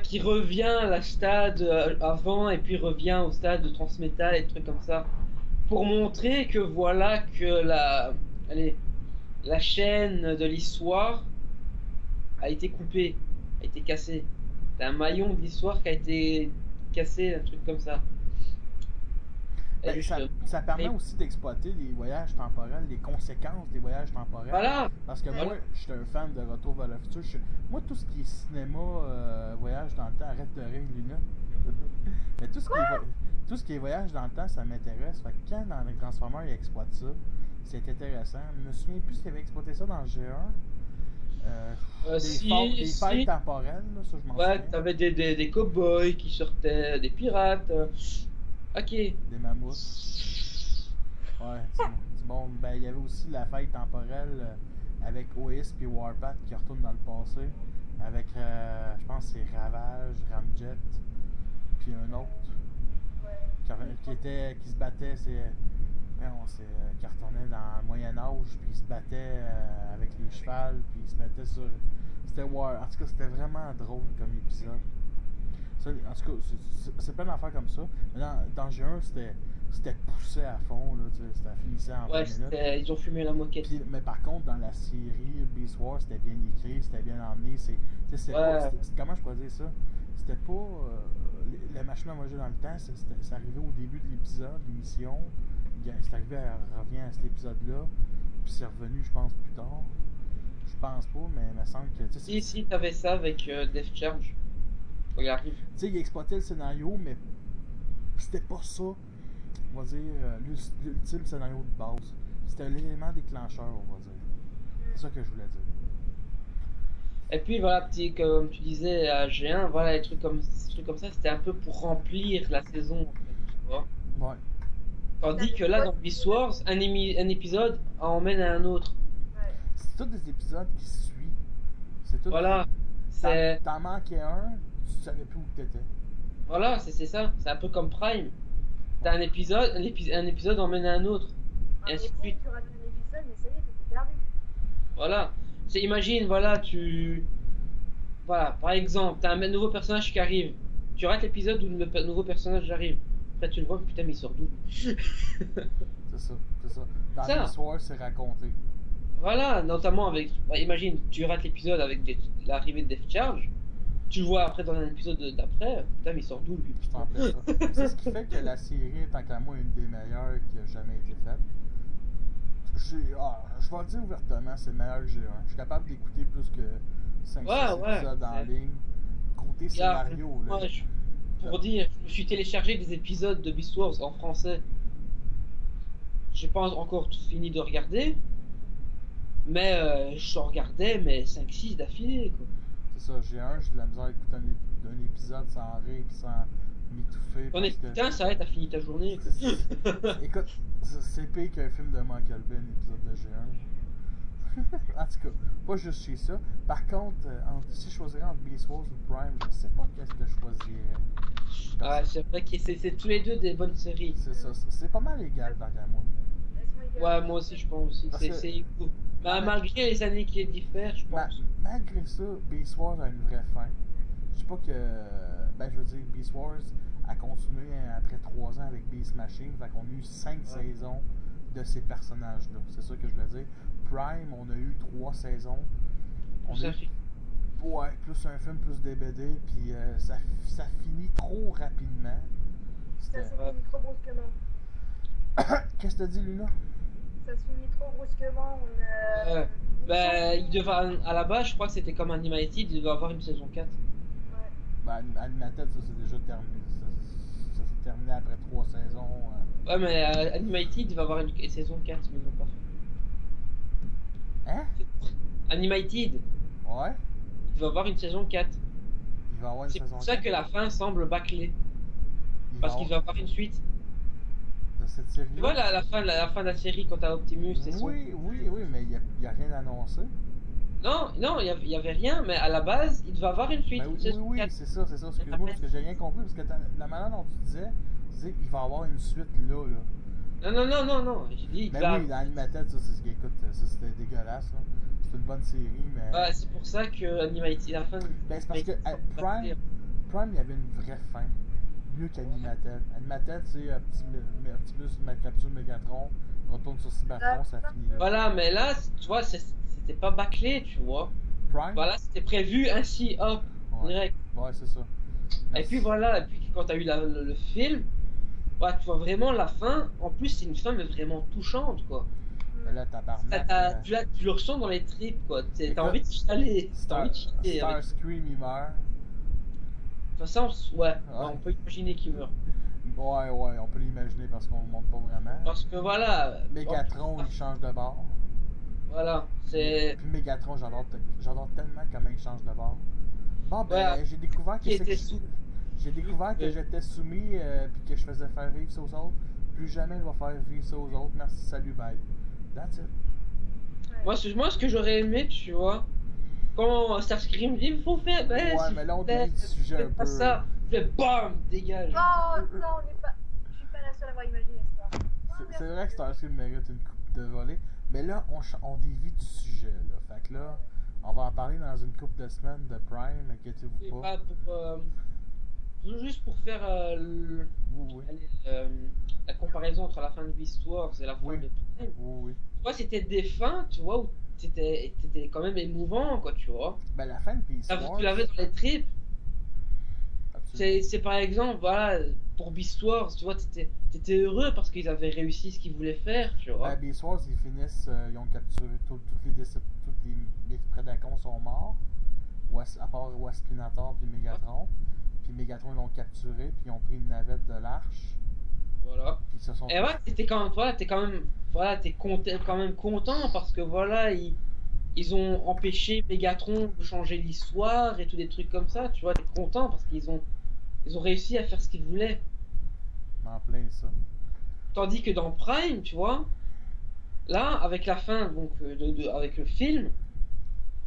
qui revient à la stade avant et puis revient au stade de transmétal et des trucs comme ça, pour montrer que voilà que la chaîne de l'histoire a été coupée, a été cassée. C'est un maillon de l'histoire qui a été cassé, un truc comme ça. Ben, ça permet aussi d'exploiter les voyages temporels, les conséquences des voyages temporels. Voilà. Parce que moi, je suis un fan de Retour vers le futur. Moi, tout ce qui est cinéma, voyage dans le temps, arrête de rire, Luna. Mais tout ce qui est voyage dans le temps, ça m'intéresse. Fait que quand dans les Transformers, ils exploitent ça, c'est intéressant. Je me souviens plus s'ils avaient exploité ça dans le G1. Des failles temporelles, là, ça je m'en souviens. Ouais, t'avais des cow-boys qui sortaient, des pirates. Ok. Des mammouths. Ouais, c'est bon. Ben, il y avait aussi la faille temporelle avec OS puis Warpath qui retourne dans le passé. Avec, je pense, c'est Ravage, Ramjet, puis un autre. Ouais. Qui se battait, qui retournait dans le Moyen-Âge, puis il se battait avec les chevals, puis il se mettait sur. C'était War. En tout cas, c'était vraiment drôle comme épisode. Ça, en tout cas, c'est plein d'affaires comme ça. Mais dans G1, c'était poussé à fond, là, c'était finissait en 20 minutes. Ils ont fumé la moquette. Puis, mais par contre, dans la série Beast Wars, c'était bien écrit, c'était bien emmené. Comment je pourrais dire ça? C'était pas. La machine à voyager dans le temps, ça arrivait au début de l'émission. C'est arrivé revient à cet épisode-là. Puis c'est revenu, je pense, plus tard. Je pense pas, mais il me semble que. Si, t'avais ça avec Death Charge. Il arrive. Tu sais, il exploitait le scénario, mais c'était pas ça on va dire, l'ultime scénario de base. C'était l'élément déclencheur, on va dire. C'est ça que je voulais dire. Et puis voilà, petit, comme tu disais à G1, voilà, les trucs comme ça, c'était un peu pour remplir la saison, en fait, tu vois. Ouais. Tandis que là, dans Beast Wars, un épisode emmène à un autre. Ouais. C'est tous des épisodes qui se suivent. C'est tout. Voilà, c'est T'en manquais un, tu savais plus où t'étais. voilà, c'est ça. C'est un peu comme Prime. T'as un épisode, un épisode emmène à un autre. Ah, Et mais ainsi de bon, suite. tu rates un épisode, mais ça y est, t'étais perdu. Voilà. Imagine, voilà, voilà, par exemple, t'as un nouveau personnage qui arrive. Tu rates l'épisode où le nouveau personnage arrive. Après, tu le vois, putain, mais il sort d'où? C'est ça, c'est ça. Dans Ça. l'histoire, c'est raconté. Voilà, notamment avec. Bah, imagine, tu rates l'épisode avec l'arrivée de Death Charge. Tu le vois après dans un épisode d'après. Putain, mais il sort d'où lui? C'est en plein ça. C'est ce qui fait que la série, tant qu'à moi, est une des meilleures qui a jamais été faite. Je vais le dire ouvertement, c'est le meilleur que j'ai un. Je suis capable d'écouter plus que 5-6 Ouais, épisodes en c'est- ligne. Côté scénario, là. Moi, pour dire, je me suis téléchargé des épisodes de Beast Wars en français. J'ai pas encore tout fini de regarder. Mais je regardais, mais 5-6 d'affilée, quoi. C'est ça, j'ai de la misère à écouter un épisode sans rire et sans m'étouffer. On parce est que- putain, ça t'as fini ta journée. Écoute, c'est pire qu'un film de Michael Bay, un épisode de G1. En tout cas, pas juste chez ça. Par contre, si je choisirais entre Beast Wars ou Prime, je sais pas qu'est-ce que je choisirais. Ah, c'est vrai que c'est tous les deux des bonnes séries. C'est ça, c'est pas mal égal tant qu'à moi. Laisse-moi Ouais, moi aussi, je pense aussi. Parce que- C'est cool. Bah, malgré les années qui diffèrent, je pense. Malgré ça, Beast Wars a une vraie fin. Je sais pas que. Ben, je veux dire, Beast Wars a continué après 3 ans avec Beast Machine. Fait qu'on a eu 5 saisons de ces personnages-là. C'est ça que je veux dire. Prime, on a eu 3 saisons. On Ça a eu- fait- Ouais, plus un film, plus des BD. Puis ça finit trop rapidement. Ça C'était- se finit trop brusquement. Qu'est-ce que t'as dit, Luna? Ça se finit trop brusquement. Ouais. Il Bah, semble il devait, à la base, je crois que c'était comme Animated, il devait avoir une saison 4. Ouais. Ben, Animated, ça c'est déjà terminé. Ça s'est terminé après 3 saisons. Ouais, mais Animated, il va avoir une saison 4, mais ils l'ont pas fait. Hein? Animated, Ouais? il va avoir une saison 4. Il va y avoir une C'est saison pour ça 4. que la fin semble bâclée. Il Parce va qu'il va avoir une suite. de cette série. Tu vois la fin de la série quand t'as Optimus et son... Oui, mais il y a rien annoncé. Non, il y avait rien, mais à la base, il devait avoir une suite. Ben une oui, saison oui, 4. c'est ça. Excuse-moi, parce que j'ai rien compris. Parce que la manière dont tu disais qu'il va y avoir une suite là. Non, j'ai dit, il Ben devait oui, dans Animated, ça, c'est ce qui écoute. Ça, c'était dégueulasse. Là. C'est une bonne série, mais. Ouais, c'est pour ça que Animated, la fin... Ben, c'est parce que Prime, il y avait une vraie fin. Mieux qu'Animated. Animated, c'est Optimus, Capsule, Megatron, retourne sur Cybertron, ça finit là. Voilà, mais là, tu vois, c'était pas bâclé, tu vois. Prime? Voilà, c'était prévu ainsi, hop, Ouais, direct. ouais c'est ça. Et Merci. puis voilà, et puis quand t'as eu le film, bah, tu vois vraiment la fin. En plus, c'est une fin mais vraiment touchante, quoi. Ben là, tabarnak. Tu le ressens dans les tripes, quoi. T'as Écoute, envie de chialer. T'as envie de chialer. avec- Starscream, il meurt. De toute façon, ouais, on peut imaginer qu'il meurt. Ouais, on peut l'imaginer parce qu'on ne montre pas vraiment. Parce que voilà. Megatron, il change de bord. Voilà, c'est. Puis Megatron, j'adore tellement comment il change de bord. Bon, ben, Ouais, j'ai découvert que qui c'est était que sous- j'ai découvert que Ouais. j'étais soumis puis que je faisais faire vivre ça aux autres. Plus jamais il va faire vivre ça aux autres. Merci, salut, bye. That's it. Ouais. Moi, ce que j'aurais aimé, tu vois, quand Starscream dit, il faut faire. Ben, Ouais, s'il mais là, on vous plaît, dévie du sujet un faites pas peu. ça. Fait BAM! Dégage. Oh non, on n'est pas. Je suis pas la seule à avoir imaginé ça. C'est vrai que Starscream mérite une coupe de volée. Mais là, on dévie du sujet. Là. Fait que là, on va en parler dans une couple de semaines de Prime. C'est Inquiétez-vous pas. pas juste pour faire Oui. la comparaison entre la fin de Beast Wars et la fin Oui. de Prime. Oui. Tu vois, c'était des fins, tu vois, où t'étais quand même émouvant, quoi, tu vois. Ben, la fin de Beast Wars. Tu l'avais dans les tripes. Absolument. C'est par exemple, voilà, pour Beast Wars, tu vois, t'étais heureux parce qu'ils avaient réussi ce qu'ils voulaient faire, tu vois. Ben, Beast Wars, ils finissent, ils ont capturé tous les Predacons sont morts, à part Waspinator puis Megatron. Puis Megatron, ils l'ont capturé, puis ils ont pris une navette de l'Arche. Voilà. Ils se sont Et ouais, t'es quand même, voilà, quand même content parce que voilà, ils ont empêché Megatron de changer l'histoire et tout des trucs comme ça, tu vois, t'es content parce ils ont réussi à faire ce qu'ils voulaient. en plein ça. Tandis que dans Prime, tu vois, là, avec la fin, donc, avec le film,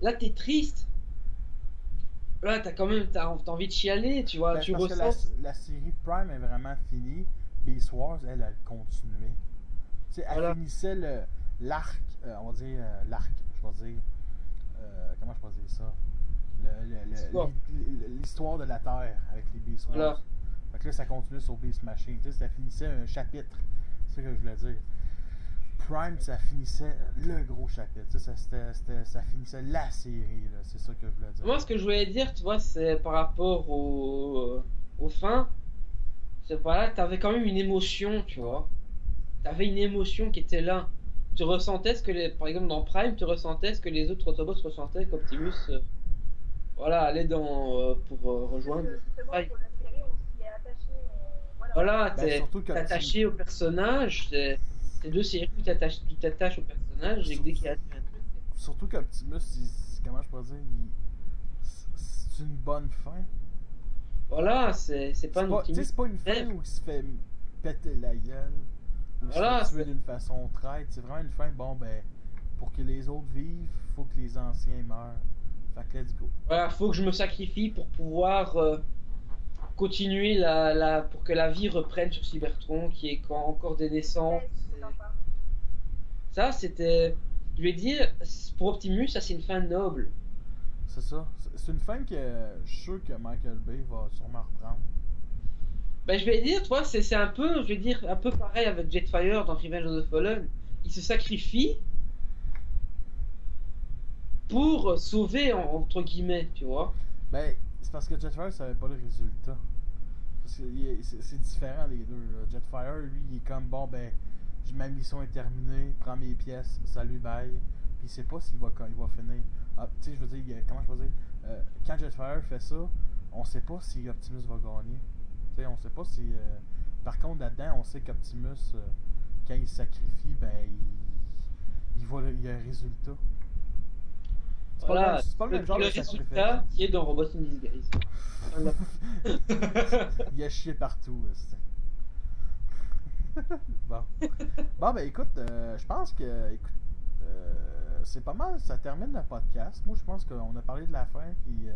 là, t'es triste. Là, t'as envie de chialer, tu vois, Ben, tu parce que ressens. la série Prime est vraiment finie. Beast Wars, elle continuait. Tu sais, elle Voilà. finissait l'arc, on va dire l'arc, je vais dire, comment je peux dire ça? L'histoire. L'histoire de la Terre avec les Beast Wars. Voilà. Fait que là, ça continuait sur Beast Machine. Tu sais, ça finissait un chapitre. C'est ça que je voulais dire. Prime, ça finissait le gros chapitre. Tu sais, ça finissait la série. C'est ça que je voulais dire. Moi, ce que je voulais dire, tu vois, c'est par rapport aux fins. C'est voilà, t'avais quand même une émotion, tu vois. T'avais une émotion qui était là. Tu ressentais ce que par exemple dans Prime, tu ressentais ce que les autres Autobots ressentaient qu'Optimus, voilà, allait pour rejoindre. Justement, Prime. pour la série, on s'y est attaché. Voilà. Voilà, Ben, surtout t'es que attaché au personnage. C'est deux séries où tu t'attaches au personnage et que dès qu'il y a un truc. Surtout qu'Optimus, comment je peux dire, c'est une bonne fin. Voilà, c'est pas un Tu sais, Optimus. c'est pas une fin où il se fait péter la gueule, ou Voilà, se fait tuer d'une façon traite. C'est vraiment une fin, bon, ben, pour que les autres vivent, faut que les anciens meurent. Fait que let's go. Voilà, faut que je me sacrifie pour pouvoir continuer pour que la vie reprenne sur Cybertron, qui est encore des naissances. Ouais, c'est sympa. Ça, c'était. Je vais dire, pour Optimus, ça c'est une fin noble. C'est ça. C'est une fin que je suis sûr que Michael Bay va sûrement reprendre. Ben, je vais dire, tu vois, c'est un peu, je vais dire, un peu pareil avec Jetfire dans Revenge of the Fallen. Il se sacrifie pour sauver, entre guillemets, tu vois. Ben, c'est parce que Jetfire savait pas le résultat. Parce que c'est différent les deux. Là. Jetfire, lui, il est comme bon, ben, ma mission est terminée, prends mes pièces, salut, bye. Puis il sait pas quand il va finir. Ah, tu sais, je veux dire, comment je peux dire, quand Jetfire fait ça, on sait pas si Optimus va gagner. Tu sais, on sait pas si. Par contre, là-dedans, on sait qu'Optimus, quand il se sacrifie, ben, il y a un résultat. C'est Voilà, pas le même genre le de sacrifice. résultat qui est dans Robots in Disguise. Voilà. Il a chié partout. Bon. Bon, ben écoute, je pense que écoute, c'est pas mal, ça termine le podcast. Moi, je pense qu'on a parlé de la fin, puis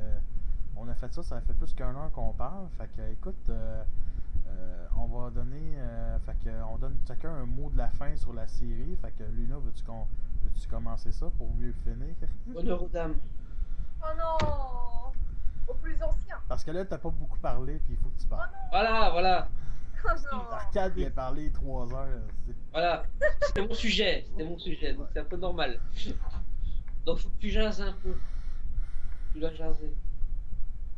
on a fait ça fait plus qu'une heure qu'on parle. Fait que, écoute, on va donner, on donne chacun un mot de la fin sur la série. Fait que, Luna, veux-tu commencer ça pour mieux finir? Honneur aux dames. Oh non! Au plus ancien. Parce que là, t'as pas beaucoup parlé, puis il faut que tu Oh parles. non! Voilà. Oh non! Arcade, il a parlé 3 heures. Voilà, c'était mon sujet, donc c'est un peu normal. Donc faut que tu jases un peu. Tu dois jaser.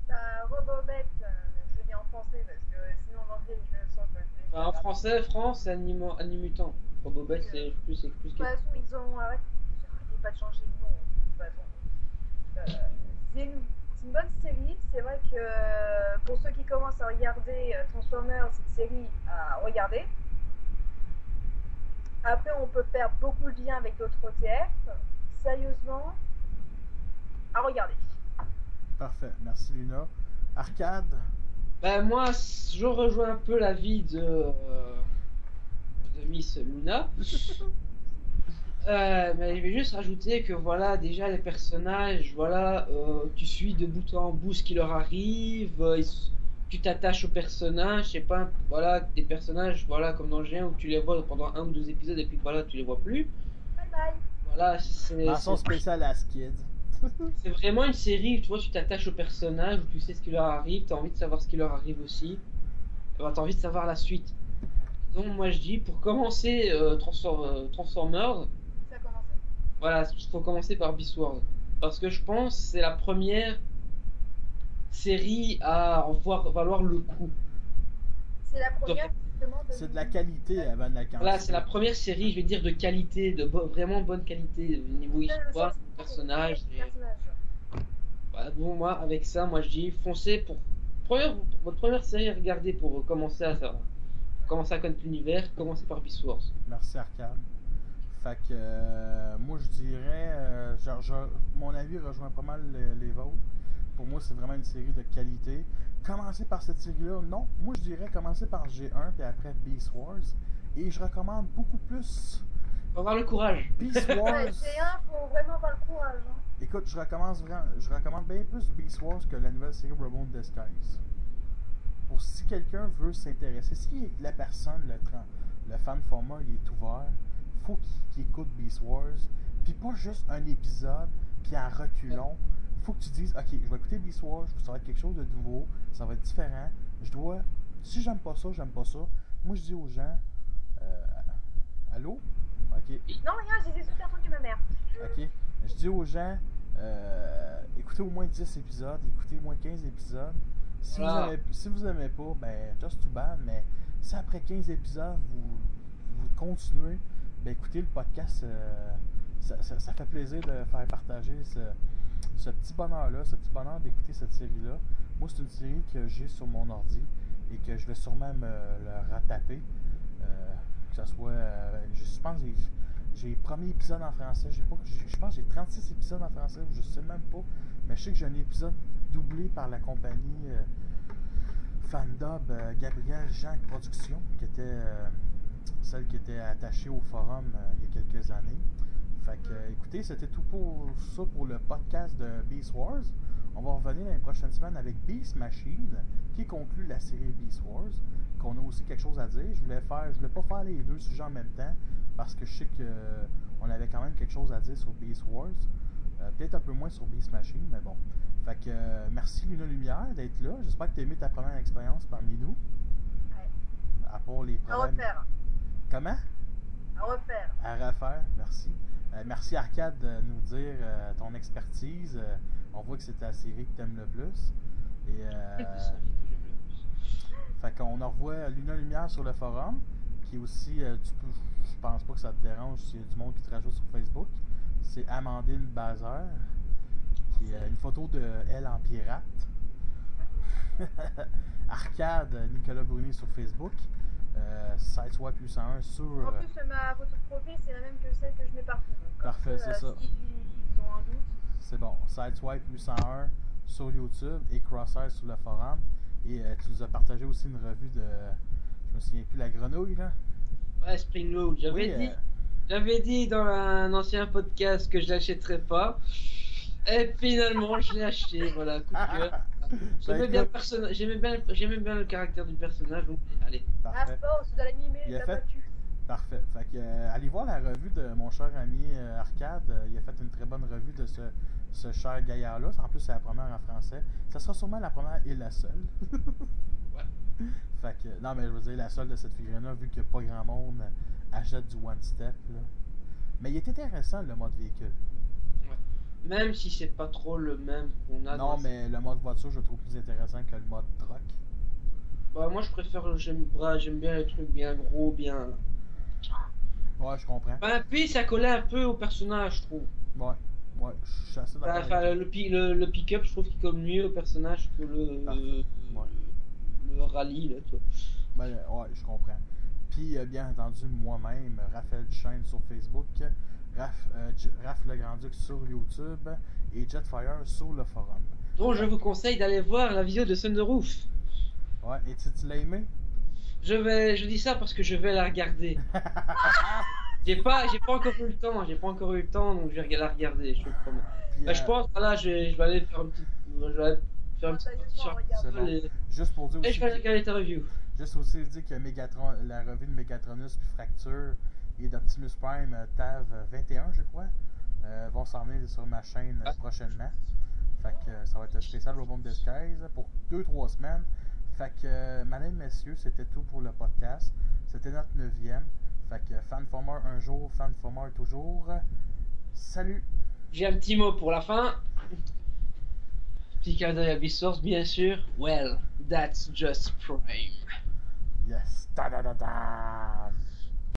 Bah, Robobet, je le dis en français parce que sinon en anglais je sens que je vais Enfin, en français, France, c'est Animutant. Robobet, c'est plus De toute façon, ils ont arrêté pas de changer de nom. De toute façon. C'est une bonne série. C'est vrai que pour ceux qui commencent à regarder Transformers, c'est une série à regarder. Après, on peut faire beaucoup de liens avec d'autres TF. Sérieusement, à regarder. Parfait, merci Luna. Arcade, Ben moi, je rejoins un peu l'avis de Miss Luna. Mais je vais juste rajouter que voilà, déjà les personnages, voilà, tu suis de bout en bout ce qui leur arrive, tu t'attaches aux personnages, c'est pas, voilà, des personnages, voilà, comme dans le G1 où tu les vois pendant 1 ou 2 épisodes et puis voilà, tu les vois plus. Bye bye. Voilà, mention spéciale à Skid. c'est vraiment une série où tu vois, tu t'attaches aux personnages, où tu sais ce qui leur arrive, t'as envie de savoir ce qui leur arrive aussi, t'as envie de savoir la suite. Donc moi je dis, pour commencer Transformers, Ça a commencé. voilà, il faut commencer par Beast Wars. Parce que je pense que c'est la première série à en valoir le coup. C'est la première justement de. C'est de la qualité avant de la quantité. Voilà, c'est la première série, je vais dire, de qualité, vraiment bonne qualité, au niveau histoire, personnage. Voilà, bon, moi, avec ça, moi je dis, foncez votre première série à regarder pour commencer à commencer à connaître l'univers, commencez par Beast Wars. Merci Arcade. Fait que moi je dirais, mon avis rejoint pas mal les vôtres. Pour moi c'est vraiment une série de qualité. Commencer par cette série-là, non. Moi je dirais commencer par G1 puis après Beast Wars. Et je recommande beaucoup plus Faut avoir le courage. Beast Wars. Ouais, c'est un, faut vraiment avoir le courage. Hein. Écoute, je recommande bien plus Beast Wars que la nouvelle série Reborn Disguise. Pour si quelqu'un veut s'intéresser, si la personne, le fan format, il est ouvert, faut qu'il écoute Beast Wars, puis pas juste un épisode, puis en reculons. Faut que tu dises, ok, je vais écouter Beast Wars, ça va être quelque chose de nouveau, ça va être différent. Si j'aime pas ça, j'aime pas ça. Moi je dis aux gens, allô? Ok. Non, rien, j'ai des super trucs de ma mère. Ok. Je dis aux gens, écoutez au moins 10 épisodes, écoutez au moins 15 épisodes. Si vous aimez pas, ben, just too bad, mais si après 15 épisodes, vous continuez, ben écoutez le podcast, ça fait plaisir de faire partager ce petit bonheur-là, ce petit bonheur d'écouter cette série-là. Moi, c'est une série que j'ai sur mon ordi et que je vais sûrement me le retaper. Que ce soit, je pense que j'ai le premier épisode en français, je pense que j'ai 36 épisodes en français, je sais même pas, mais je sais que j'ai un épisode doublé par la compagnie Fandub Gabriel Jean Productions, qui était celle qui était attachée au forum il y a quelques années. Fait que, écoutez, c'était tout pour ça pour le podcast de Beast Wars. On va revenir l'année prochaine semaine avec Beast Machine, qui conclut la série Beast Wars, qu'on a aussi quelque chose à dire. Je voulais pas faire les deux sujets en même temps, parce que je sais qu'on avait quand même quelque chose à dire sur Beast Wars. Peut-être un peu moins sur Beast Machine, mais bon. Fait que merci Luna Lumière d'être là. J'espère que tu as aimé ta première expérience parmi nous. Ouais. À part les problèmes. À refaire. Comment? À refaire. À refaire, merci. Merci Arcade de nous dire ton expertise. On voit que c'est ta série que tu aimes le plus. Et, fait qu'on en revoit Luna Lumière sur le forum. Qui aussi, je pense pas que ça te dérange s'il y a du monde qui te rajoute sur Facebook. C'est Amandine Bazer. Qui est une photo de elle en pirate. Arcade Nicolas Bruni sur Facebook. Sideswipe 801 sur. En plus, ma photo de profil, c'est la même que celle que je mets partout. Donc, parfait, c'est ça. Si ils ont un doute. C'est bon. Sideswipe 801 sur YouTube et Crosshair sur le forum. Et tu nous as partagé aussi une revue de. Je me souviens plus, la grenouille, là. Ouais, Spring Load. J'avais dit dans un ancien podcast que je l'achèterais pas. Et finalement, je l'ai acheté. Voilà, coup de cœur. J'aimais bien le caractère du personnage, donc allez. Parfait. C'est de l'animé, Il a t'as fait- battu. Parfait. Fait que, allez voir la revue de mon cher ami Arcade. Il a fait une très bonne revue de ce cher gaillard-là. En plus, c'est la première en français. Ça sera sûrement la première et la seule. Ouais. Fait que, non, mais je veux dire, la seule de cette figurine-là, vu qu'il n'y a pas grand monde achète du One Step. Là. Mais il est intéressant, le mode véhicule. Même si c'est pas trop le même qu'on a. Non, mais le mode voiture, je le trouve plus intéressant que le mode truck. Bah, moi je préfère, j'aime bien les trucs bien gros, bien. Ouais, je comprends. Bah, puis ça collait un peu au personnage, je trouve. Ouais, je suis assez d'accord. Enfin, avec le pick-up, je trouve qu'il colle mieux au personnage que Parfait. le rallye, là, tu vois. Ben, ouais, je comprends. Puis, bien entendu, moi-même, Raphaël Duchesne sur Facebook, Raph Le Grand-Duc sur YouTube et Jetfire sur le forum. Donc je vous conseille d'aller voir la vidéo de Sunroof. Ouais, et tu l'as aimé? Je dis ça parce que je vais la regarder. J'ai pas encore eu le temps, donc je vais la regarder, je te promets. Puis, Bah, je pense, voilà, je vais aller faire une petite, partie sur C'est bon. et Juste pour dire je aussi, vais regarder ta review. juste aussi dire que la revue de Megatronus puis Fracture et d'Optimus Prime TAV 21, je crois, vont s'en venir sur ma chaîne prochainement. Fait que ça va être un spécial Robot Disguise pour 2-3 semaines. Fait que, mesdames, messieurs, c'était tout pour le podcast. C'était notre 9e. Fait que, Fanformer un jour, Fanformer toujours. Salut! J'ai un petit mot pour la fin. Petit clin d'œil à Beast Wars, bien sûr. Well, that's just Prime. Yes! Ta-da-da-da!